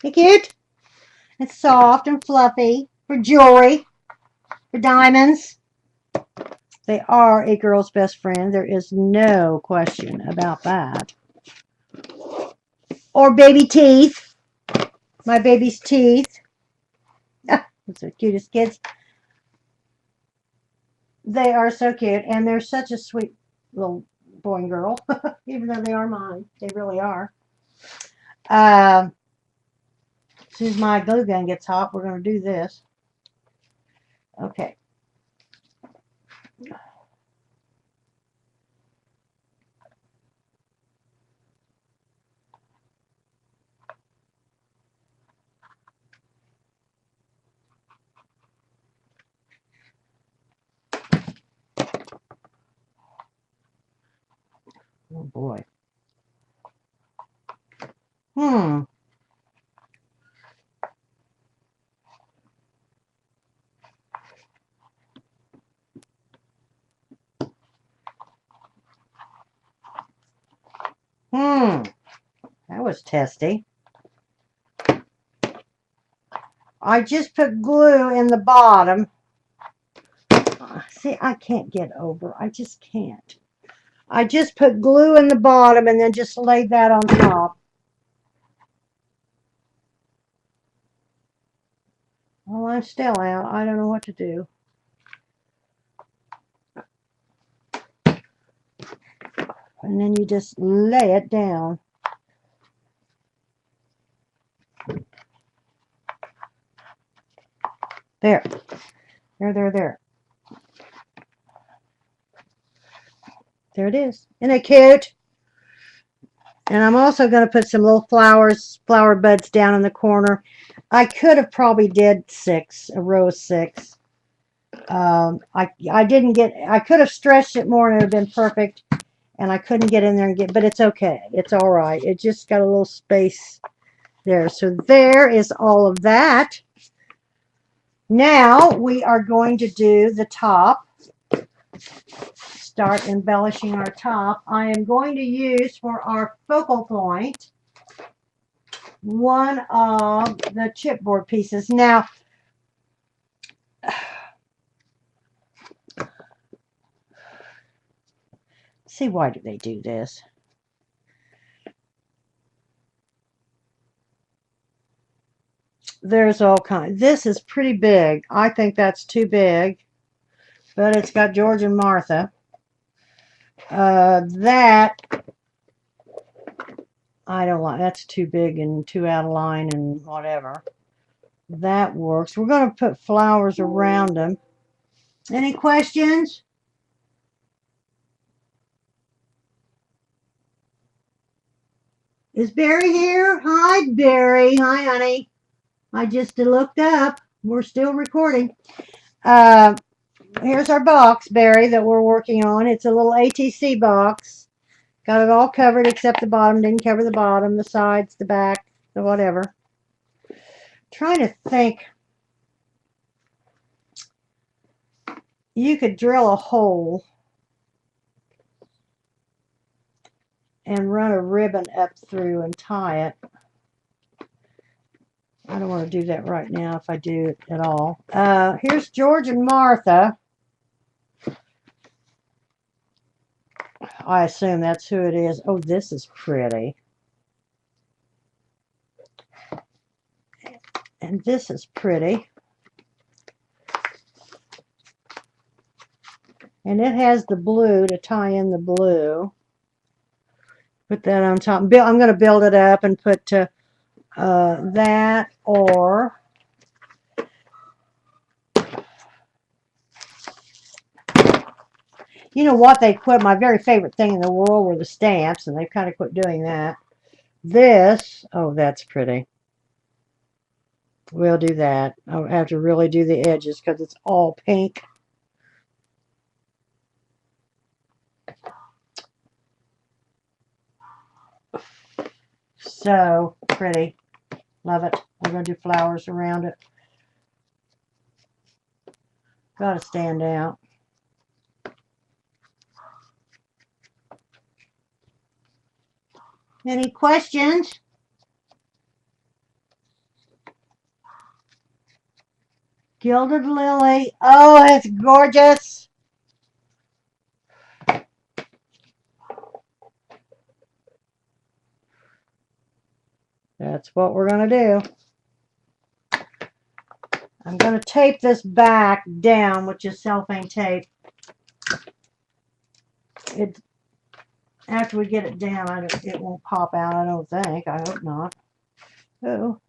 Hey, cute? It's soft and fluffy for jewelry, for diamonds. They are a girl's best friend. There is no question about that. Or baby teeth. My baby's teeth. Those are the cutest kids. They are so cute, and they're such a sweet little boy and girl, even though they are mine. They really are. As soon as my glue gun gets hot, we're going to do this. Okay. Oh boy. Oh That was testy. I just put glue in the bottom. See, I can't get over. I just can't. I just put glue in the bottom and then just laid that on top. Well, I'm still out. I don't know what to do. And then you just lay it down. There. There. There it is. Isn't it cute? And I'm also going to put some little flower buds down in the corner. I could have probably did a row of 6. I didn't get, I could have stretched it more and it would have been perfect. And I couldn't get in there and but it's okay. It's all right. It just got a little space there. So there is all of that. Now we are going to do the top. Start embellishing our top. I am going to use for our focal point one of the chipboard pieces. Now, see, why do they do this? There's all kinds. This is pretty big. I think that's too big, but it's got George and Martha. That I don't like. That's too big and too out of line and whatever. That works. We're going to put flowers around them. Any questions? Is Barry here? Hi, Barry. Hi, honey. I just looked up. We're still recording. Here's our box, Barry, that we're working on. It's a little ATC box. Got it all covered except the bottom. Didn't cover the bottom, the sides, the back, the whatever. Trying to think. You could drill a hole and run a ribbon up through and tie it. I don't want to do that right now if I do it at all. Here's George and Martha. I assume that's who it is. Oh, this is pretty. And this is pretty. And it has the blue to tie in the blue. Put that on top. I'm going to build it up and put that, or you know what, they quit. My very favorite thing in the world were the stamps, and they've kind of quit doing that. This, oh, that's pretty. We'll do that. I'll have to really do the edges because it's all pink. So pretty. Love it. We're going to do flowers around it. Got to stand out. Any questions? Gilded lily. Oh, it's gorgeous. That's what we're going to do. I'm going to tape this back down with just cellophane tape. After we get it down, it won't pop out, I don't think. I hope not. Oh.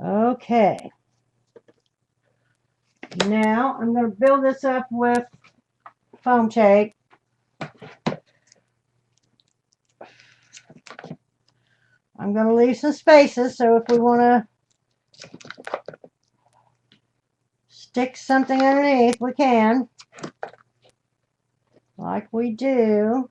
Okay. Now I'm going to build this up with foam tape. I'm going to leave some spaces, so if we want to stick something underneath, we can. Like we do.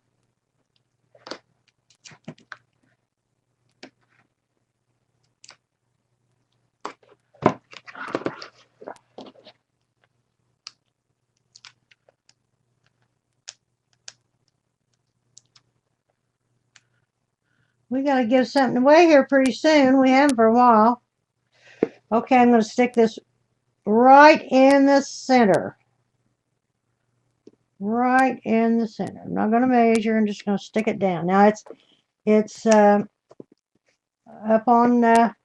We got to give something away here pretty soon. We haven't for a while. Okay, I'm going to stick this right in the center. Right in the center. I'm not going to measure. I'm just going to stick it down. Now it's up on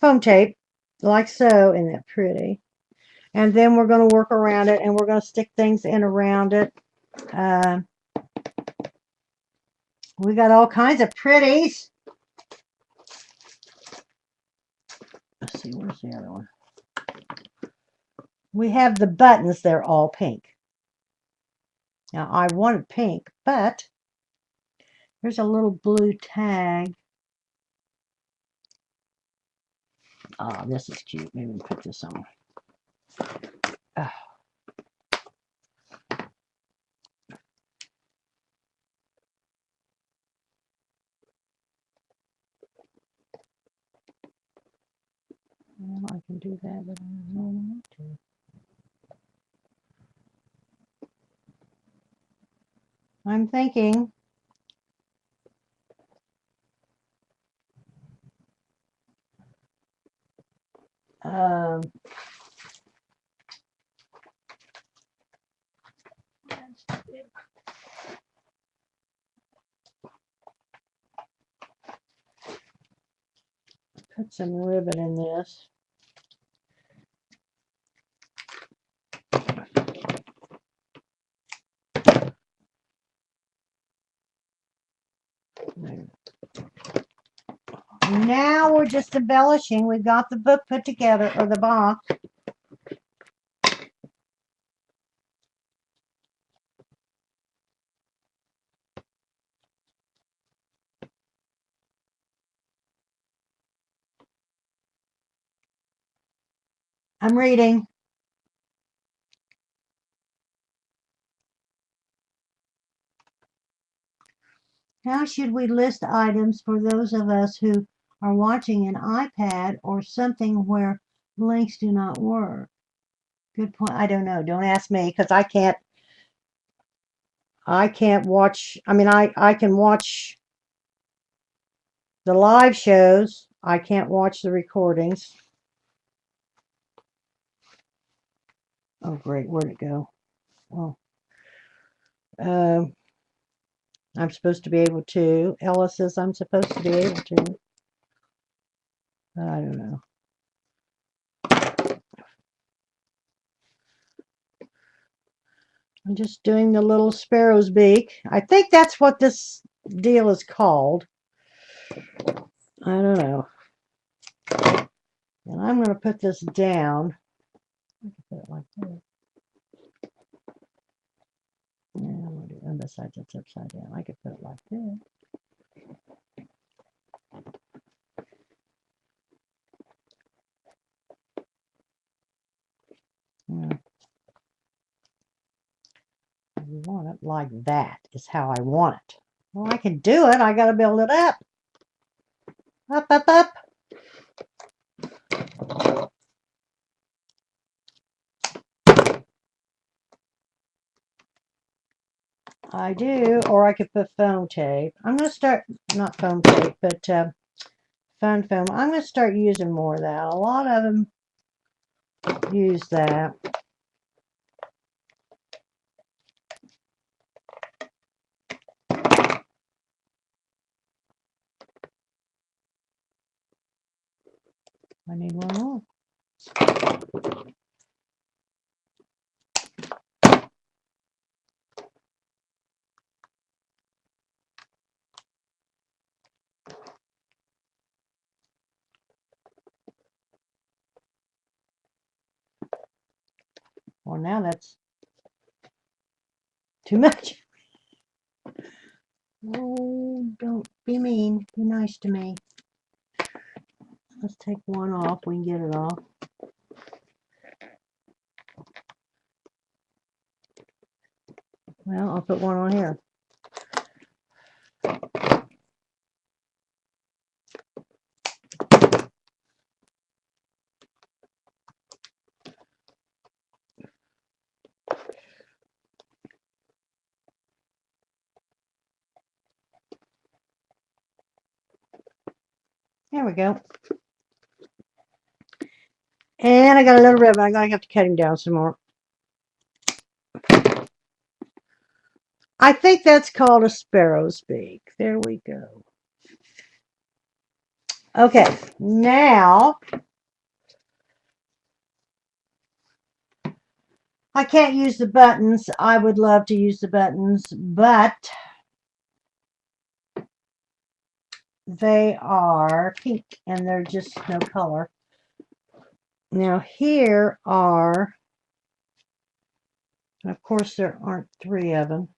foam tape, like so. Isn't that pretty? And then we're going to work around it, and we're going to stick things in around it. We got all kinds of pretties. Let's see, where's the other one? We have the buttons. They're all pink. Now, I wanted pink, but there's a little blue tag. Oh, this is cute. Maybe we'll put this on. Oh. Well, I can do that, but I don't want to. I'm thinking. Put some ribbon in this. Now we're just embellishing. We've got the book put together, or the box. I'm reading. How should we list items for those of us who are watching an iPad or something where links do not work? Good point. I don't know. Don't ask me, because I can't watch. I mean, I can watch the live shows. I can't watch the recordings. Oh, great. Where'd it go? Oh. I'm supposed to be able to. Ella says I'm supposed to be able to. I don't know. I'm just doing the little sparrow's beak. I think that's what this deal is called. I don't know. And I'm going to put this down. I can put it like this. Yeah, I'm going to do it. Besides, it's upside down. I could put it like this. Yeah. I want it like that is how I want it. Well, I can do it. I got to build it up. Up, up, up. I do, or I could put foam tape. I'm going to start, not foam tape, but fun foam. I'm going to start using more of that. A lot of them use that. I need one more. Well, now that's too much. Oh, don't be mean. Be nice to me. Let's take one off. We can get it off. Well, I'll put one on here. There we go. And I got a little ribbon. I'm going to have to cut him down some more. I think that's called a sparrow's beak. There we go. Okay, now I can't use the buttons. I would love to use the buttons, but they are pink and they're just no color. Now here are, of course there aren't 3 of them.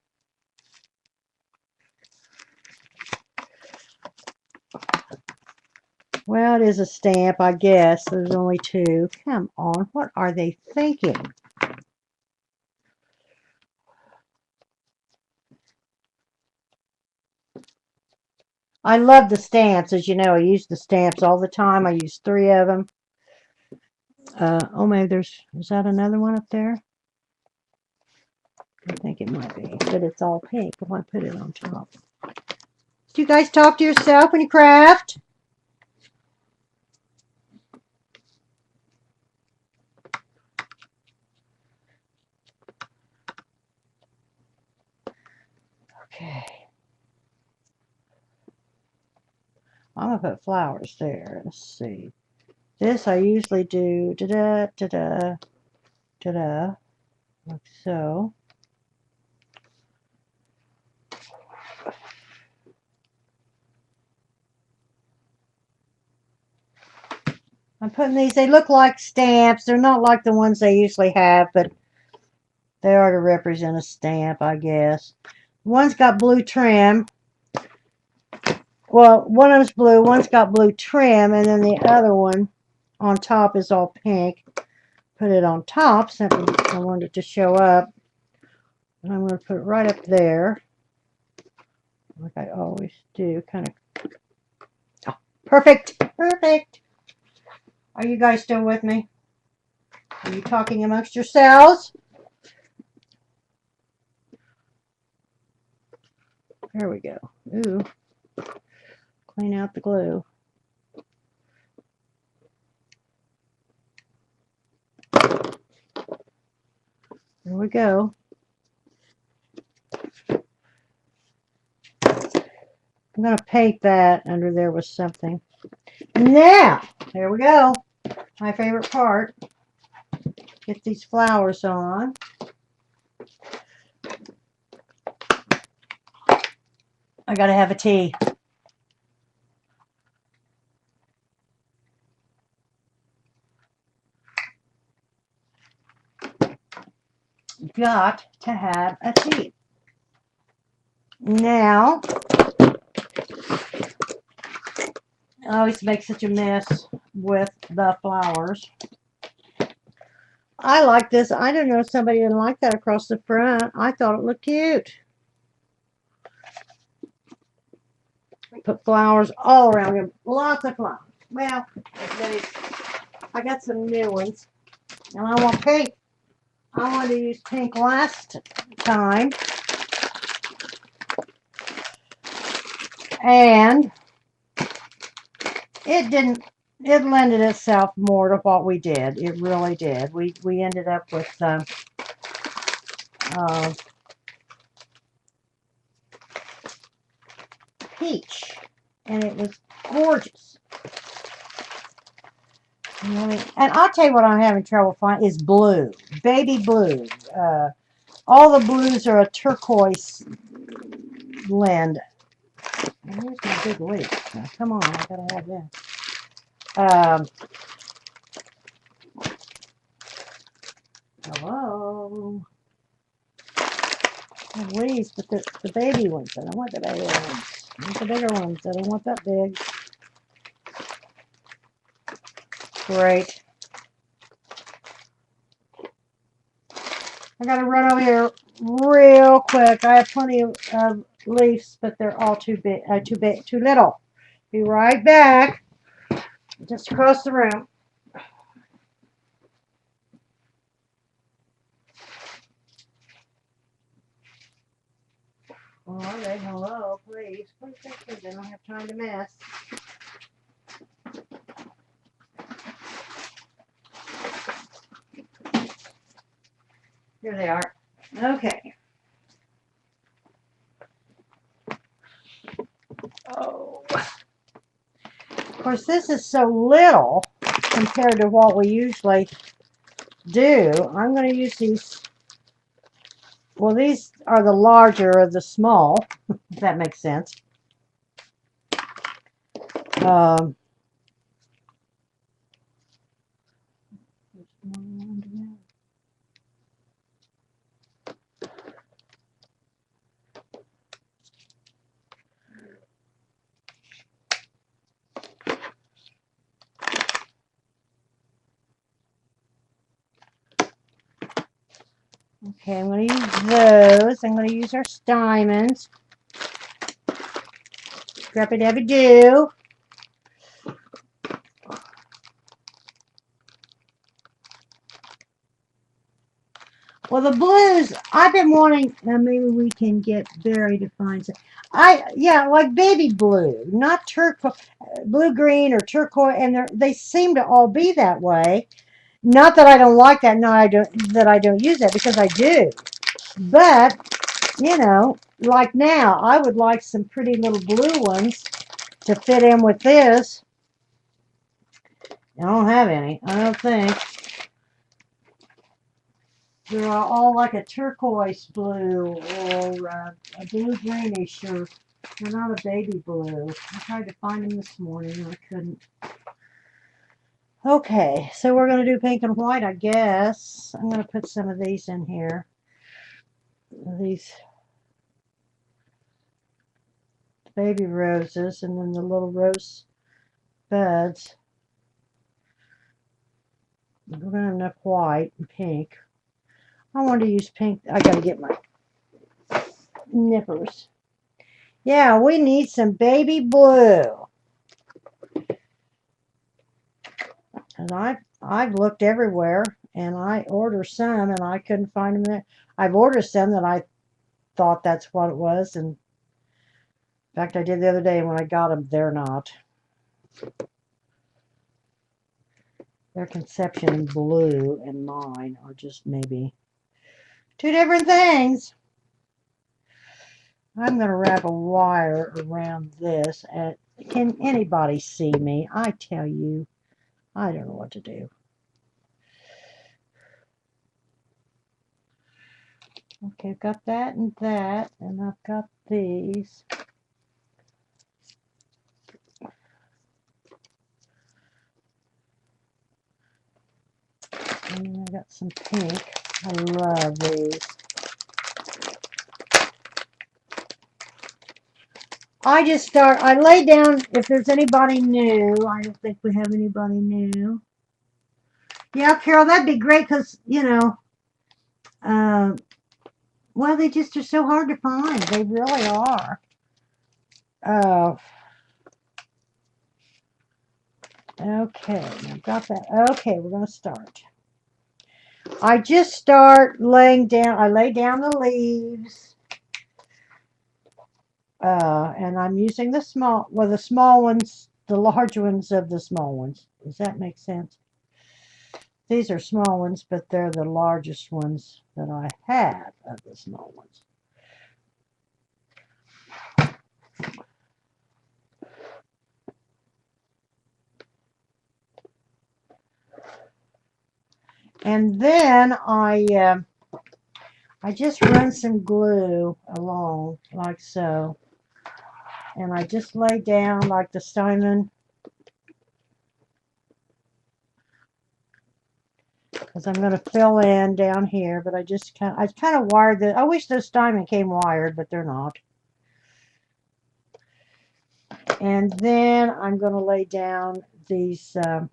Well, it is a stamp, I guess. There's only 2. Come on, what are they thinking? I love the stamps. As you know, I use the stamps all the time. I use 3 of them. Oh, maybe is that another one up there? I think it might be, but it's all pink. If I put it on top. Do you guys talk to yourself when you craft? Okay. I'm going to put flowers there. Let's see. This I usually do da-da, da-da, da-da, like so. I'm putting these, they look like stamps. They're not like the ones they usually have, but they are to represent a stamp, I guess. One's got blue trim. Well, one of them's blue, one's got blue trim, and then the other one on top is all pink. Put it on top, simply I wanted it to show up. And I'm going to put it right up there, like I always do, kind of. Oh, perfect, perfect. Are you guys still with me? Are you talking amongst yourselves? There we go. Ooh. Clean out the glue. There we go. I'm going to paint that under there with something. Now, there we go. My favorite part. Get these flowers on. I got to have a tea. Got to have a tea. Now, I always make such a mess with the flowers. I like this. I don't know if somebody didn't like that across the front. I thought it looked cute. Put flowers all around him. Lots of flowers. Well, I got some new ones. And I want pink. I wanted to use pink last time. And it didn't, it lended itself more to what we did. It really did. We ended up with peach. And it was gorgeous. And I'll tell you what I'm having trouble finding is blue. Baby blue. All the blues are a turquoise blend. And here's my big leaf. Now, come on, I gotta have that. Hello. I have leaves, but the baby ones. I don't want the baby ones. I want the bigger ones. I don't want that big. Great. I gotta run over here real quick. I have plenty of leaves, but they're all too big, too little. Be right back. Just across the room. All right, hello, please. Please, I don't have time to mess. Here they are. Okay. Oh. Of course, this is so little compared to what we usually do. I'm going to use these. Well, these are the larger of the small, if that makes sense. Um, okay, I'm going to use those. I'm going to use our diamonds. Scrappy-dabby-doo. Well, the blues, I've been wanting, now maybe we can get Barry to find some. Yeah, like baby blue, not turquoise, blue-green or turquoise, and they seem to all be that way. Not that I don't like that, no, I don't use that, because I do. But, you know, like now, I would like some pretty little blue ones to fit in with this. I don't have any, I don't think. They're all like a turquoise blue or a blue greenish, or they're not a baby blue. I tried to find them this morning and I couldn't. Okay, so we're going to do pink and white, I guess. I'm going to put some of these in here. These baby roses and then the little rose buds. We're going to have enough white and pink. I want to use pink. I got to get my nippers. Yeah, we need some baby blue. And I've looked everywhere and I ordered some and I couldn't find them there. I've ordered some that I thought that's what it was, and in fact I did the other day, and when I got them, they're not. Their conception blue and mine are just maybe two different things. I'm going to wrap a wire around this. Can anybody see me? I tell you, I don't know what to do. Okay, I've got that, and I've got these. And then I got some pink. I love these. I lay down, if there's anybody new. I don't think we have anybody new. Yeah, Carol, that'd be great because, you know, well, they just are so hard to find. They really are. Okay, I've got that. Okay, we're going to start. I just start laying down, I lay down the leaves. And I'm using the small ones, the large ones of the small ones. Does that make sense? These are small ones, but they're the largest ones that I have of the small ones. And then I just run some glue along like so. And I just lay down like the Steinman. Because I'm going to fill in down here, but I kind of wired the, I wish those Steinman came wired, but they're not. And then I'm going to lay down these are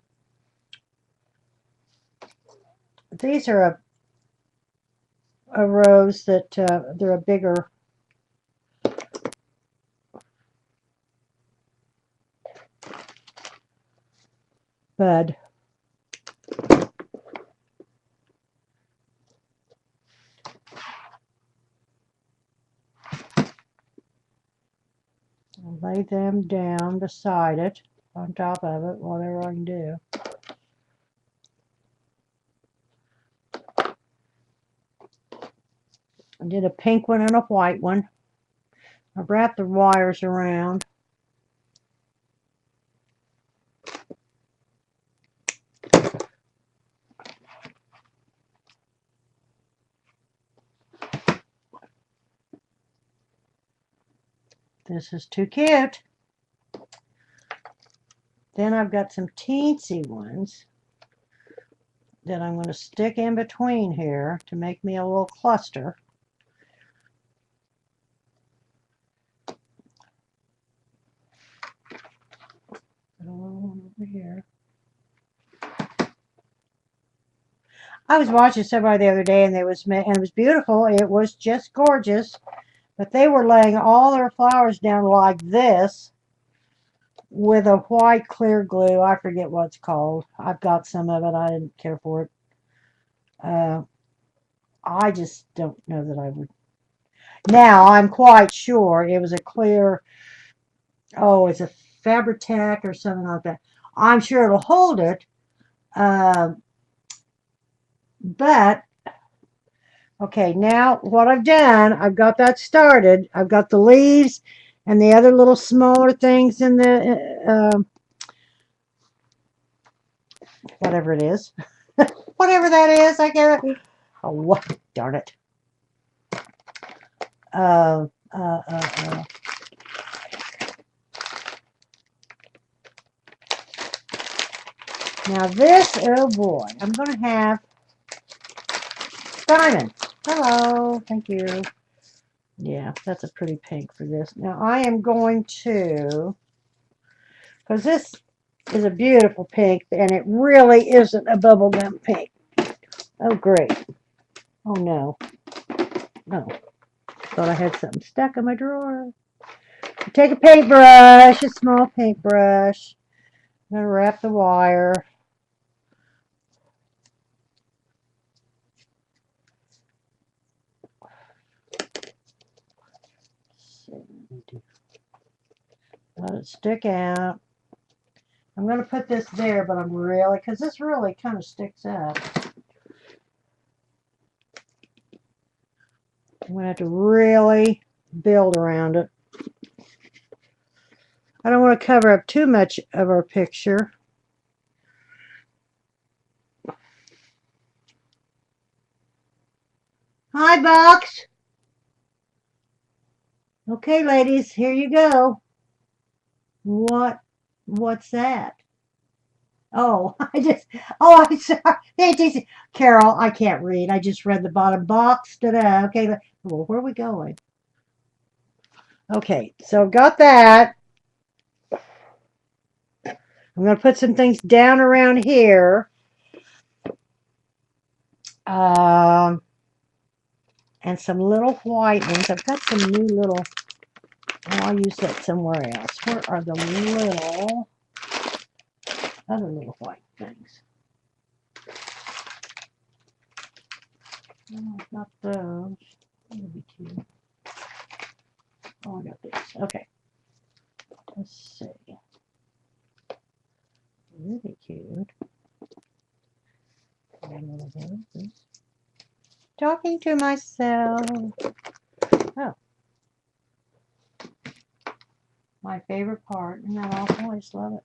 a rose that they're a bigger bud. I'll lay them down beside it. on top of it, whatever I can do. I did a pink one and a white one. I wrapped the wires around. This is too cute. Then I've got some teensy ones that I'm going to stick in between here to make me a little cluster. Put a little one over here. I was watching somebody the other day, and it was beautiful. It was just gorgeous, but they were laying all their flowers down like this with a white clear glue. I forget what it's called. I've got some of it. I didn't care for it. I just don't know that I would. Now I'm quite sure it was a clear. Oh, it's a Fabri-Tac or something like that. I'm sure it'll hold it. But okay, now what I've done, I've got that started. I've got the leaves and the other little smaller things in the whatever it is. Whatever that is, I get it. Oh, what? Darn it. Now this, oh boy, I'm going to have diamond. Hello, thank you. Yeah, that's a pretty pink for this. Now I am going to, because this is a beautiful pink, and it really isn't a bubblegum pink. Oh, great. Oh, no. No. Thought I had something stuck in my drawer. Take a paintbrush, a small paintbrush. I'm going to wrap the wire. Let it stick out. I'm going to put this there, but I'm really, because this really kind of sticks up. I'm going to have to really build around it. I don't want to cover up too much of our picture. Hi, Box. Okay, ladies, here you go. What's that? Oh, I'm sorry. Carol, I can't read. I just read the bottom box. Da-da. Okay, well, where are we going? Okay, so I've got that. I'm going to put some things down around here. And some little white ones. I've got some new little, I'll use that somewhere else. Where are the other little white things? Oh, not those. That would be cute. Oh, I got this. Okay. Let's see. Really cute. Talking to myself. Oh. My favorite part. Isn't that awful? I just love it.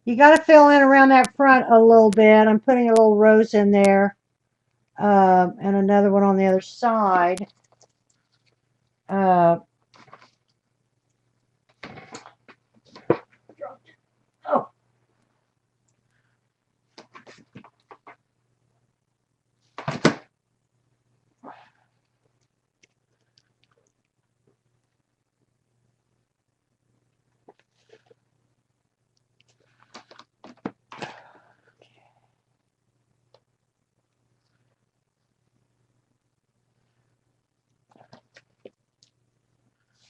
You got to fill in around that front a little bit. I'm putting a little rose in there. And another one on the other side. Oh.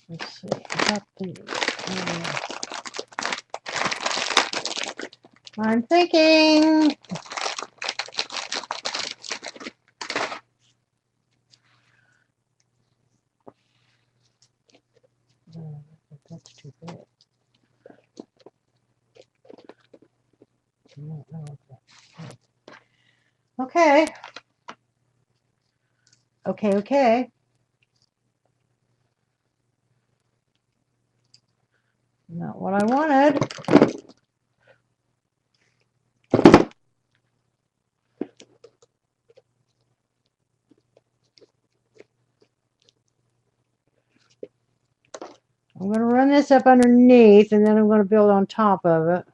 Let's see. Got these. I'm thinking. That's too Okay. Okay, okay. Not what I wanted. I'm going to run this up underneath, and then I'm going to build on top of it.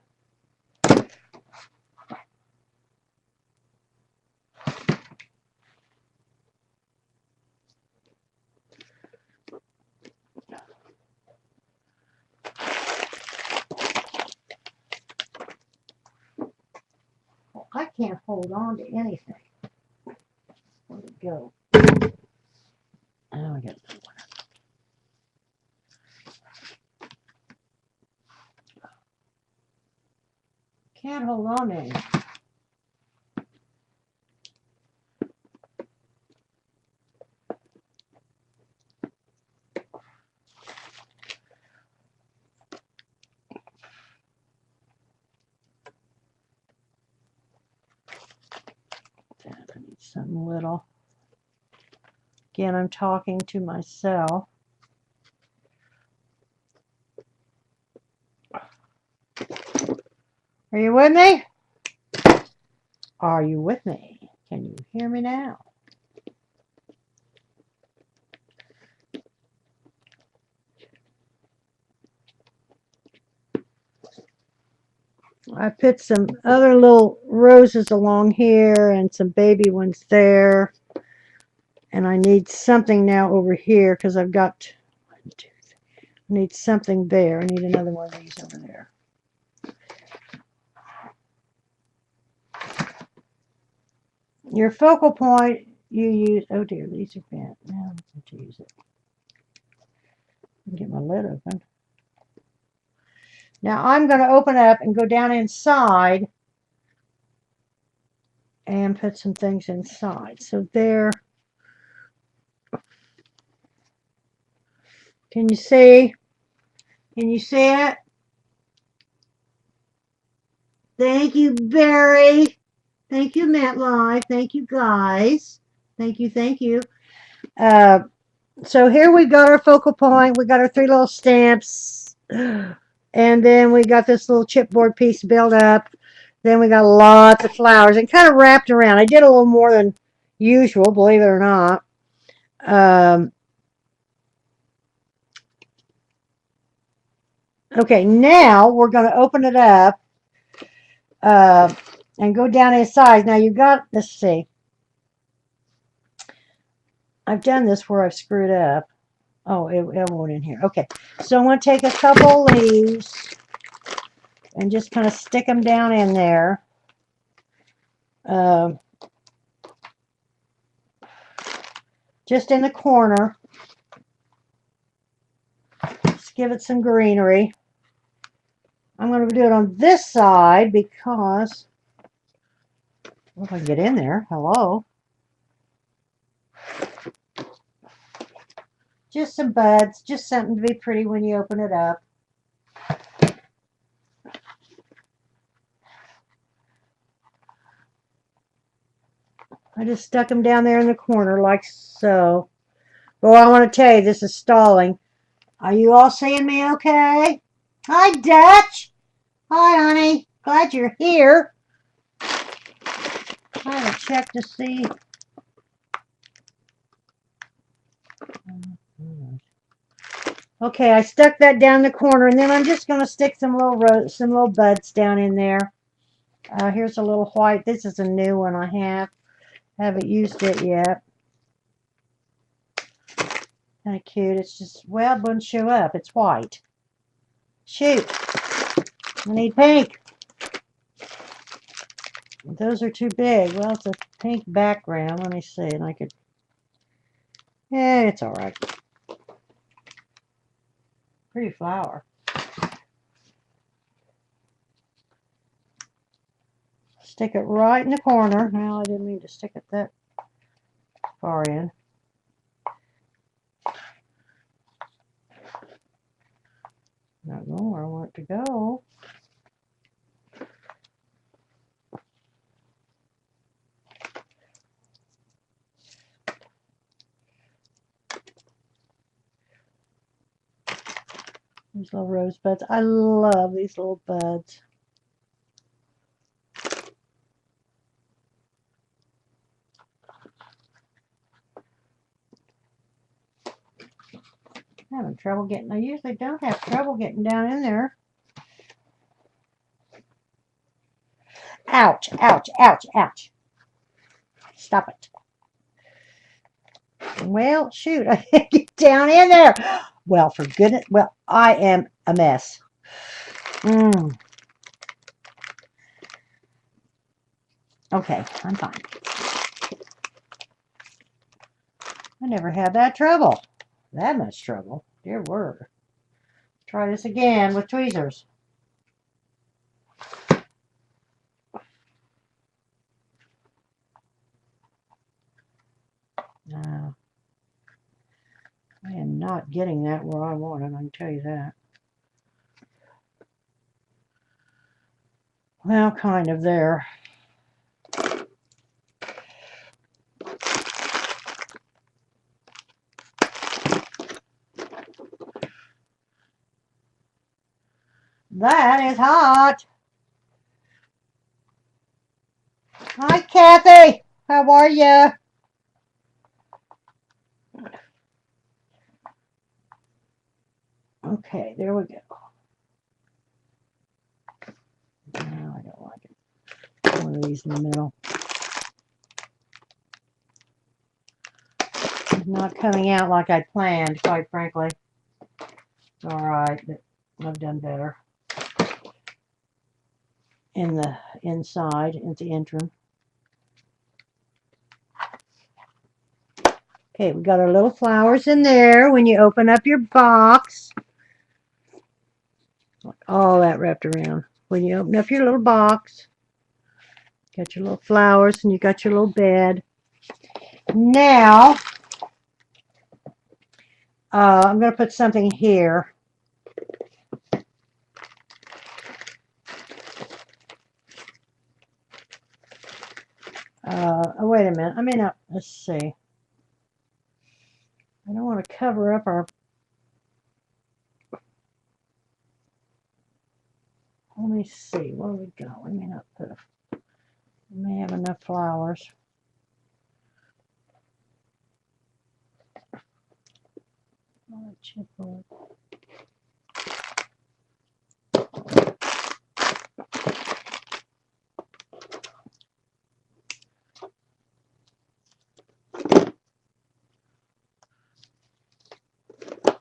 Well, I can't hold on to anything. Where'd it go? Oh, I got it. Can't hold on to anything. I need something little. Again, I'm talking to myself. Are you with me? Are you with me? Can you hear me now? I put some other little roses along here and some baby ones there. And I need something now over here because I've got, I need something there. I need another one of these over there. Your focal point you use, oh dear, these are bent. Now I'm going to use it. Get my lid open. Now I'm going to open up and go down inside and put some things inside. So there. Can you see? Can you see it? Thank you, Barry. Thank you, MetLife. Thank you, guys. Thank you, thank you. So here we've got our focal point. We got our three little stamps. And then we got this little chipboard piece built up. Then we got lots of flowers and kind of wrapped around. I did a little more than usual, believe it or not. Okay, now we're going to open it up and go down inside. Now you got, let's see. I've done this where I've screwed up. Oh, it won't in here. Okay, so I'm going to take a couple leaves and just kind of stick them down in there. Just in the corner. Just give it some greenery. I'm going to do it on this side because, well, if I can get in there, hello. Just some buds, just something to be pretty when you open it up. I just stuck them down there in the corner like so. Well, I want to tell you, this is stalling. Are you all seeing me okay? Hi, Dutch. Hi, honey. Glad you're here. I will check to see. Okay, I stuck that down the corner, and then I'm just going to stick some little buds down in there. Here's a little white. This is a new one I haven't used it yet. Kind of cute. It's just, well, it wouldn't show up. It's white. Shoot. I need pink. Those are too big. Well, it's a pink background. Let me see. And I could, yeah, it's all right. Pretty flower. Stick it right in the corner. Well, I didn't mean to stick it that far in. Not going where I want it to go. These little rosebuds. I love these little buds. I'm having trouble getting, I usually don't have trouble getting down in there. Ouch, ouch, ouch, ouch. Stop it. Well, shoot, I can't get down in there. Well, for goodness, well, I am a mess. Okay, I'm fine. I never had that trouble. That much trouble. Dear word. Try this again with tweezers. No. I am not getting that where I want it, I can tell you that. Well, kind of there. That is hot. Hi, Kathy. How are you? Okay, there we go. No, I don't like it. One of these in the middle. It's not coming out like I planned, quite frankly. It's all right, but I've done better. In the inside, at the interim. Okay, we got our little flowers in there when you open up your box. All that wrapped around. When you open up your little box, got your little flowers and you got your little bed. Now, I'm going to put something here. Oh, wait a minute. I may not, let's see. I don't want to cover up our, let me see. What do we got? We may not put, we may have enough flowers. Chipboard.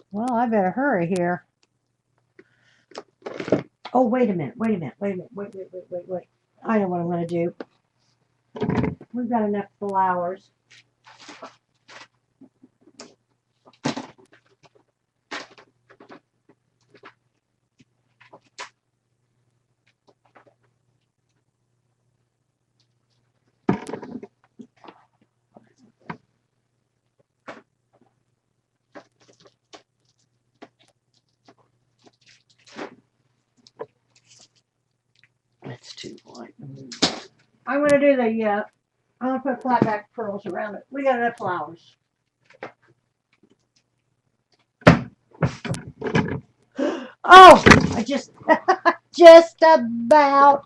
Well, I better hurry here. Oh, wait a minute. Wait. I know what I'm going to do. We've got enough flowers. That's too light. I'm going to do the, I'm going to put flat back pearls around it. We got enough flowers. Oh, I just about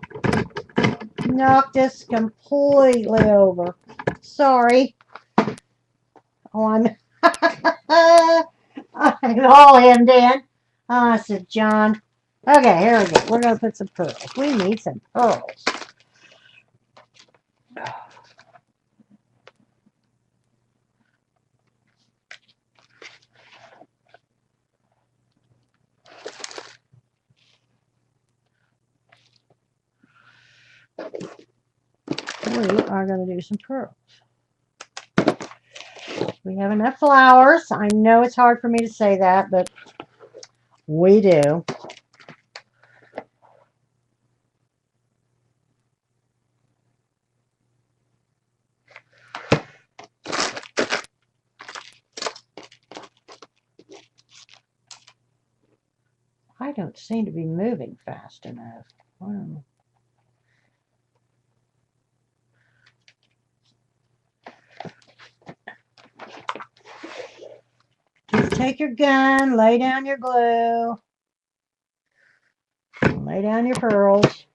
knocked this completely over. Sorry. Oh, I'm all hemmed in. Oh, I said, John. Okay, here we go. We're going to put some pearls. We need some pearls. We are going to do some pearls. We have enough flowers. I know it's hard for me to say that, but we do. I don't seem to be moving fast enough. Wow. Just take your gun, lay down your glue. Lay down your pearls.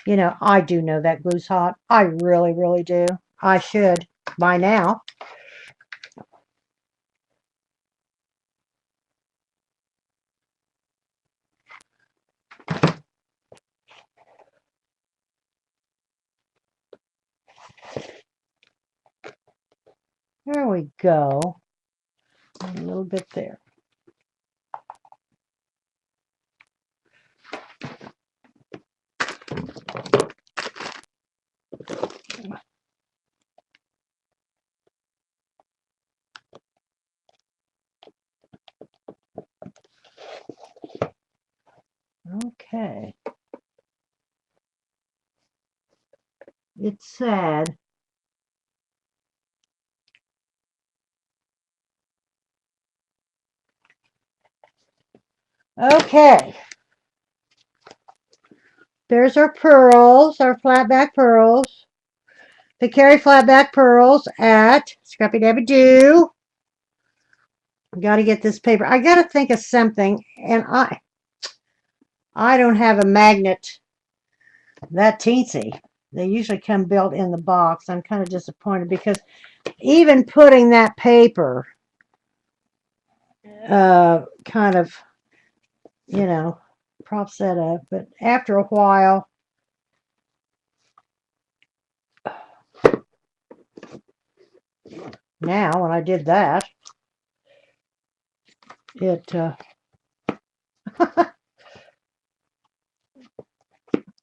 You know, I do know that glue's hot. I really, really do. I should by now. There we go. A little bit there. Okay. It's sad. Okay. There's our pearls, our flat back pearls. They carry flat back pearls at Scrappy Dabby Doo. Got to get this paper. I got to think of something, and I don't have a magnet that teensy. They usually come built in the box. I'm kind of disappointed because even putting that paper kind of, you know, props that up. But after a while, now when I did that, it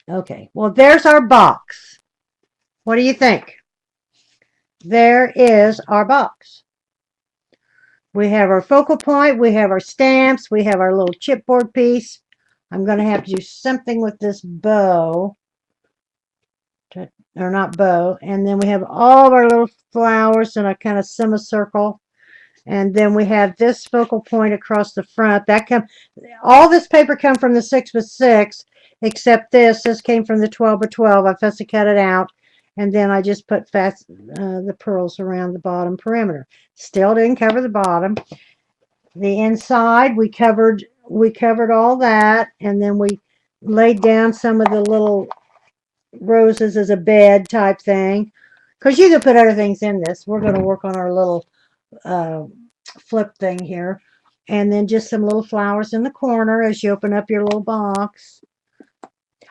okay. Well, there's our box. What do you think? There is our box. We have our focal point, we have our stamps, we have our little chipboard piece. I'm going to have to do something with this bow, or not bow, and then we have all of our little flowers in a kind of semicircle, and then we have this focal point across the front. All this paper come from the 6x6, except this came from the 12x12. I fussy cut it out, and then I just put the pearls around the bottom perimeter. Still didn't cover the bottom. The inside we covered all that, and then we laid down some of the little roses as a bed type thing, because you could put other things in this. We're going to work on our little flip thing here, and then just some little flowers in the corner as you open up your little box.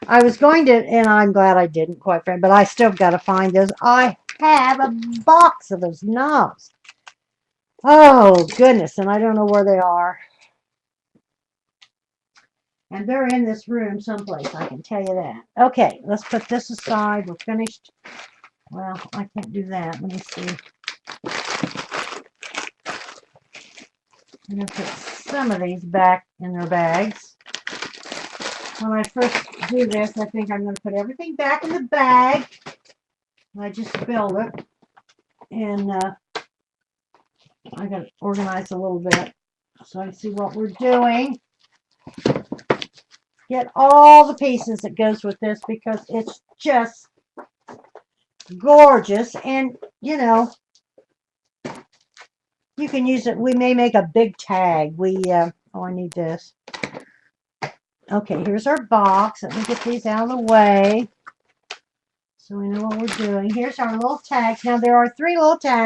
I was going to, and I'm glad I didn't, quite frankly, but I still got to find those. I have a box of those knobs. Oh, goodness, and I don't know where they are. And they're in this room someplace, I can tell you that. Okay, let's put this aside. We're finished. Well, I can't do that. Let me see. I'm going to put some of these back in their bags. When I first do this, I think I'm going to put everything back in the bag. I just spilled it. And I got to organize a little bit so I can see what we're doing. Get all the pieces that goes with this because it's just gorgeous. And, you know, you can use it. We may make a big tag. Oh, I need this. Okay, here's our box. Let me get these out of the way so we know what we're doing. Here's our little tags. Now, there are 3 little tags.